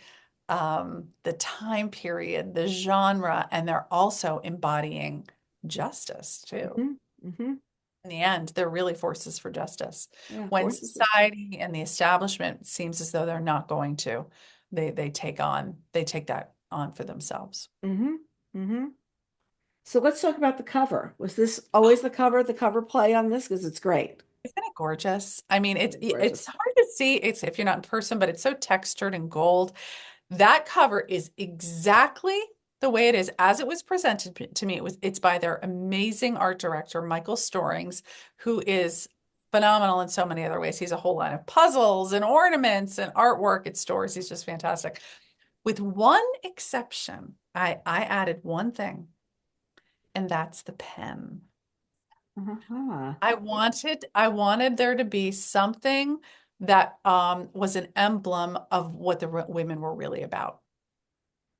the time period, the genre, and they're also embodying justice too. Hmm. Hmm. In the end, they're really forces for justice. Yeah, When forces. society and the establishment seems as though they're not going to, they take that on for themselves. Hmm. Hmm. So let's talk about the cover. Was this always the cover play on this? Because it's great. Isn't it gorgeous? I mean, It is gorgeous. it's hard to see it's if you're not in person, but it's so textured and gold. That cover is exactly the way it is as it was presented to me. It's by their amazing art director, Michael Storings, who is phenomenal in so many other ways. He's a whole line of puzzles and ornaments and artwork at stores. He's just fantastic. With one exception, I added one thing, and that's the pen. Uh-huh. I wanted there to be something that was an emblem of what the women were really about.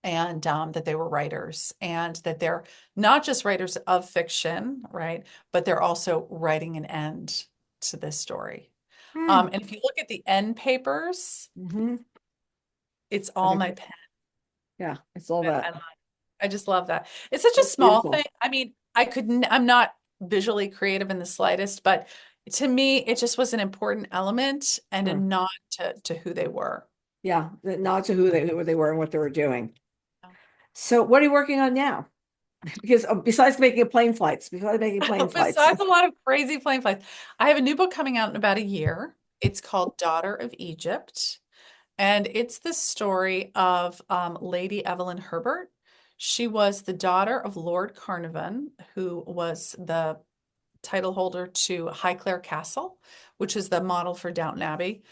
And that they were writers and that they're not just writers of fiction, right? But they're also writing an end to this story. Hmm. And if you look at the end papers, Hmm. it's all my pen. Yeah, it's all I that. love. I just love that. It's such a That's small thing. beautiful. I mean, I'm not visually creative in the slightest, but to me, it just was an important element and a Sure. nod to who they were. Yeah, the nod to who they were and what they were doing. So, what are you working on now? Because besides making plane flights. Besides a lot of crazy plane flights, I have a new book coming out in about a year. It's called Daughter of Egypt, and it's the story of Lady Evelyn Herbert. She was the daughter of Lord Carnarvon, who was the title holder to Highclere Castle, which is the model for Downton Abbey.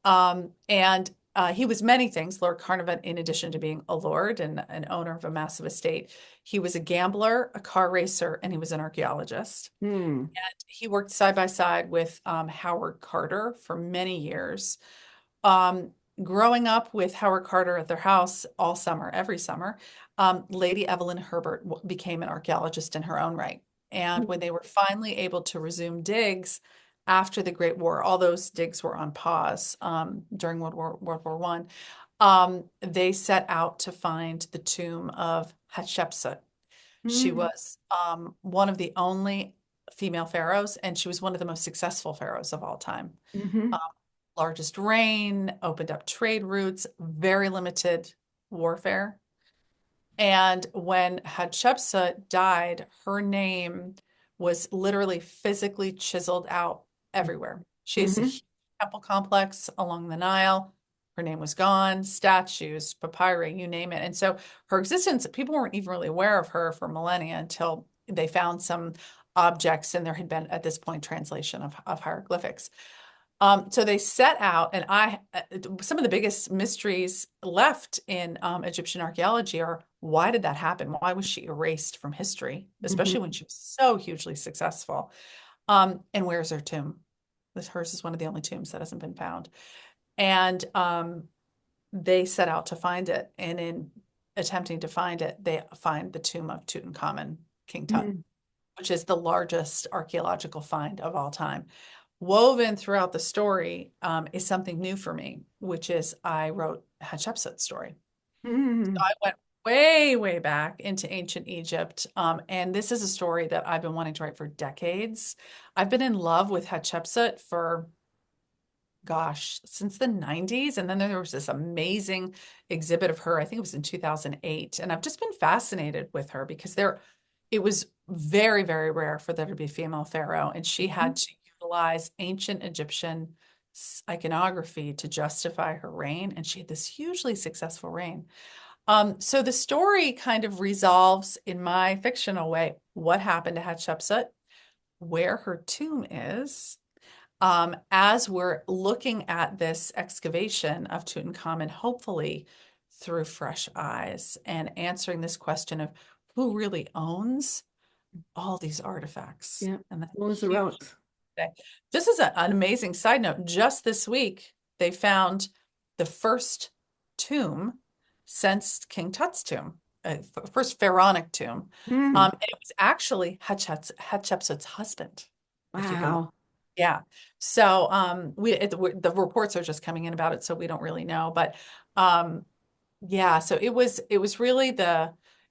And he was many things, Lord Carnarvon, in addition to being a lord and an owner of a massive estate. He was a gambler, a car racer, and he was an archaeologist. Hmm. And he worked side by side with Howard Carter for many years. Um, Growing up with Howard Carter at their house all summer, every summer, Lady Evelyn Herbert became an archaeologist in her own right. And when they were finally able to resume digs after the Great War, all those digs were on pause during World War One. They set out to find the tomb of Hatshepsut. She Hmm. was one of the only female pharaohs, and she was one of the most successful pharaohs of all time. Hmm. Um, Largest reign, opened up trade routes, very limited warfare. And when Hatshepsut died, her name was literally physically chiseled out everywhere. She has a Hmm. huge temple complex along the Nile. Her name was gone, statues, papyri, you name it. And so her existence, people weren't even really aware of her for millennia until they found some objects, and there had been, at this point, translation of hieroglyphics. So they set out, and some of the biggest mysteries left in Egyptian archaeology are, why did that happen? Why was she erased from history, especially Hmm. when she was so hugely successful? And where's her tomb? Hers is one of the only tombs that hasn't been found. And they set out to find it. And in attempting to find it, they find the tomb of Tutankhamun, King Tut, Hmm. which is the largest archaeological find of all time. Woven throughout the story is something new for me, which is I wrote Hatshepsut's story. So Hmm. I went way, way back into ancient Egypt. And this is a story that I've been wanting to write for decades. I've been in love with Hatshepsut for, gosh, since the 90s. And then there was this amazing exhibit of her, I think it was in 2008. And I've just been fascinated with her because it was very, very rare for there to be a female pharaoh. And she had to utilize ancient Egyptian iconography to justify her reign. And she had this hugely successful reign. So the story kind of resolves in my fictional way what happened to Hatshepsut, where her tomb is, as we're looking at this excavation of Tutankhamun, hopefully through fresh eyes and answering this question of who really owns all these artifacts. Yeah. And that's What was the huge relics? today. Just as an amazing side note, just this week, they found the first tomb since King Tut's tomb, first pharaonic tomb. Hmm. And it was actually Hatshepsut's husband, if you can believe. Wow. Yeah. So the reports are just coming in about it, so we don't really know. But yeah, so it was really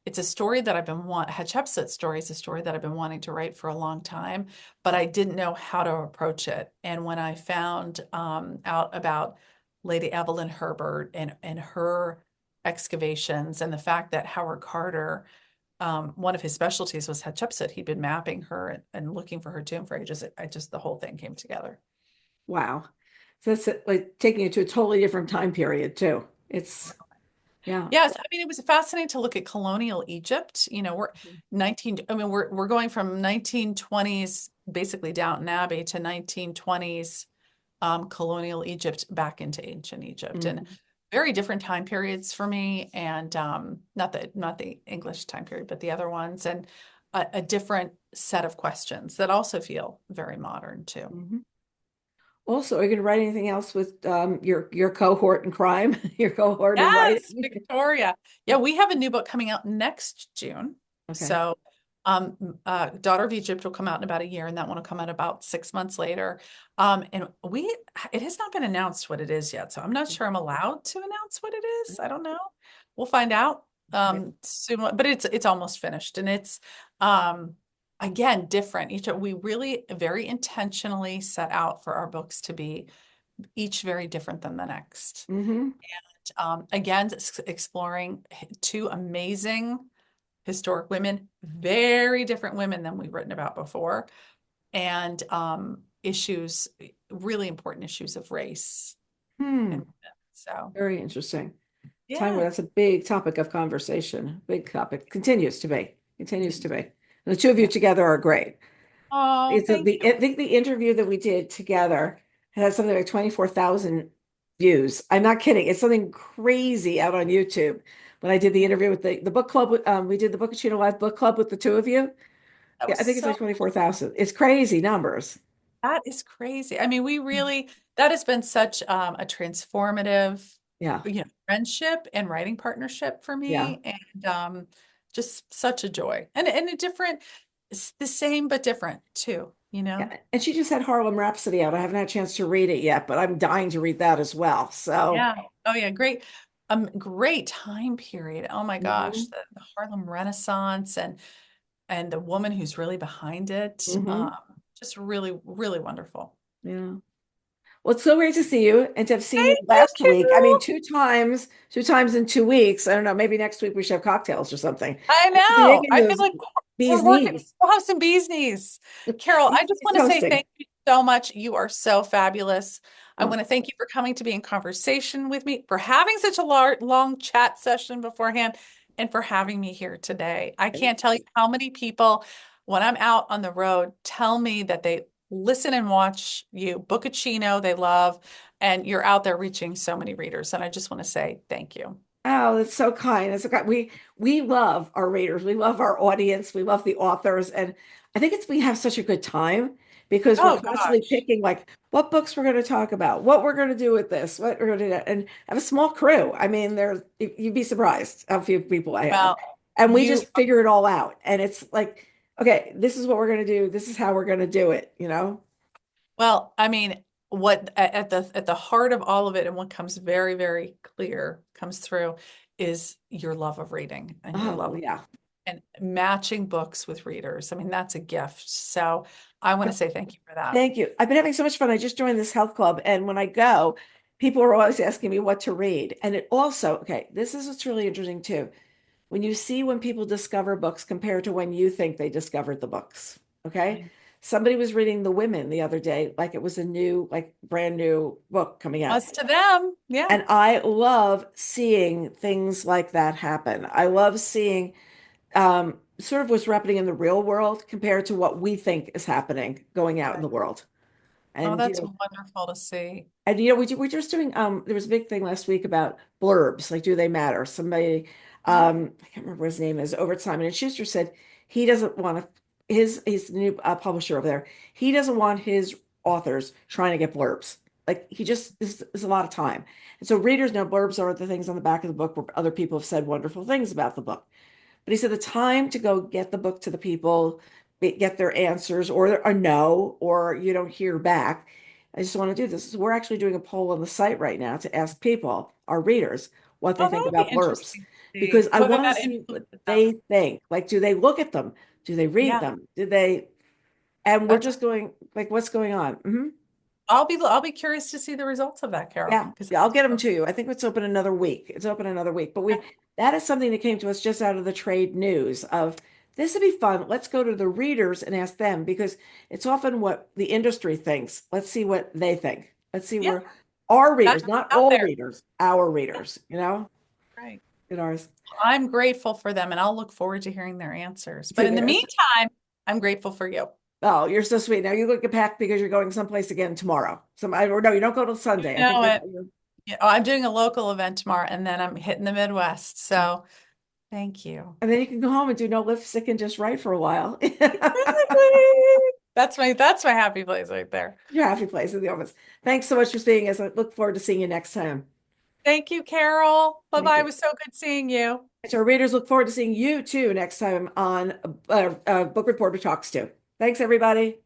it's a story that Hatshepsut's story is a story that I've been wanting to write for a long time, but I didn't know how to approach it. And when I found out about Lady Evelyn Herbert and her excavations and the fact that Howard Carter, one of his specialties was Hatshepsut. He'd been mapping her and looking for her tomb for ages. The whole thing came together. Wow. So that's like taking it to a totally different time period too. It's yeah. Yes, I mean it was fascinating to look at colonial Egypt. We're going from 1920s, basically Downton Abbey, to 1920s colonial Egypt back into ancient Egypt, and Mhm. very different time periods for me, and not the English time period, but the other ones, and a different set of questions that also feel very modern too. Mhm. Also, are you going to write anything else with your cohort in crime, your cohort in Yes, writing? Victoria. Yeah, we have a new book coming out next June. Okay. So, Daughter of Egypt will come out in about a year, and that one will come out about 6 months later. And it has not been announced what it is yet, so I'm not sure I'm allowed to announce what it is. I don't know. We'll find out. Right. soon, but it's almost finished, and it's um again different. Each we really very intentionally set out for our books to be each very different than the next. Mm-hmm. Again, exploring two amazing historic women, very different women than we've written about before, and issues, really important issues of race Hmm. and so Very interesting. Time where yeah. that's a big topic of conversation. Big topic. Continues to be. Continues to Continue. be. And the two of you Yeah. together are great. Oh, thank I you. think the interview that we did together had something like 24,000 views. I'm not kidding. It's something crazy out on YouTube. When I did the Yeah, interview with the book club, we did the Bookaccino Live book club with the two of you. that Yeah, was I think it's so like 24,000. It's crazy numbers. that is crazy. I mean, we really that has been such a transformative, Yeah. friendship and writing partnership for Yeah. me, and just such a joy, and a different, it's the same but different too. Yeah. And she just had Harlem Rhapsody out. I haven't had a chance to read it yet, but I'm dying to read that as well. So, Yeah. Oh yeah, great. Great time period. Oh my gosh, mhm, the Harlem Renaissance and the woman who's really behind it. mhm, Just really, really wonderful. yeah. Well, it's so great to see you and to have seen you Thank you, last week. I mean, Carol. two times in 2 weeks. I don't know. Maybe next week we should have cocktails or something. I I should be know. making I feel those like bees we're working. knees. We'll have some bees knees. Carol, I just It's want to say toasting. thank you so much. You are so fabulous. I Oh, want to thank you for coming to be in conversation with me, for having such a long chat session beforehand, and for having me here today. I can't tell you how many people, when I'm out on the road, tell me that they listen and watch you, Bookaccino, they love, and you're out there reaching so many readers. And I just want to say thank you. oh, that's so kind. That's so kind. We love our readers. We love our audience. We love the authors. And I think it's we have such a good time because we're Oh constantly gosh. picking like what books we're going to talk about, what we're going to do with this, what we're going to do that. And I have a small crew. I mean, you'd be surprised how few people I have. Well, And we you just figure it all out. And it's like, okay, this is what we're going to do. This is how we're going to do it, you know? Well, I mean, what at the heart of all of it, and what comes very, very clear, comes through, is your love of reading and your Oh, love yeah. and matching books with readers. I mean, that's a gift. So I want to say thank you for that. Thank you. I've been having so much fun. I just joined this health club, and when I go, people are always asking me what to read. And it also, okay, this is what's really interesting too. When you see when people discover books compared to when you think they discovered the books. Okay. I Somebody was reading The Women the other day, like it was a new, like brand new book coming out. was to them. Yeah. And I love seeing things like that happen. I love seeing sort of what's happening in the real world compared to what we think is happening going out in Right. the world. Oh, And that's wonderful to see. we're just doing there was a big thing last week about blurbs, like do they matter? Somebody Oh, I can't remember what his name is, over at Simon and Schuster said he doesn't want to his new publisher over there. He doesn't want his authors trying to get blurbs. Like he just this is a lot of time. And so readers know blurbs are the things on the back of the book where other people have said wonderful things about the book. But he said the time to go get the book to the people, get their answers or a no, or you don't hear back. I just want to do this. We're actually doing a poll on the site right now to ask people, our readers, what they oh, that think would be about blurbs. interesting to Because see I whether want to that see what influences they them. think. Like, do they look at them? Do they read Yeah, them? Do they? And we're that's. just going, like, what's going on? I'll be curious to see the results of that, Carol, Yeah, because yeah, I'll get them to you. I think it's open another week. It's open another week. But we that is something that came to us just out of the trade news of this would be fun. Let's go to the readers and ask them because it's often what the industry thinks. Let's see what they think. Let's see yeah, where our that's readers, not out all there. readers, our Yeah, readers, right. in ours. I'm grateful for them and I'll look forward to hearing their answers. But Too, in the yes. meantime, I'm grateful for you. Oh, you're so sweet. Now you look at pack because you're going someplace again tomorrow. Or no, you don't go till You Sunday. I think know it. I'm doing a local event tomorrow and then I'm hitting the Midwest. So thank you. and then you can go home and do no lipstick and just write for a while. Exactly. That's my happy place right there. Your happy place in the office. Thanks so much for seeing us. I look forward to seeing you next time. Thank you, Carol. Thank Bye-bye. It you. was so good seeing you. So our readers look forward to seeing you too next time on Book Reporter Talks to. Thanks, everybody.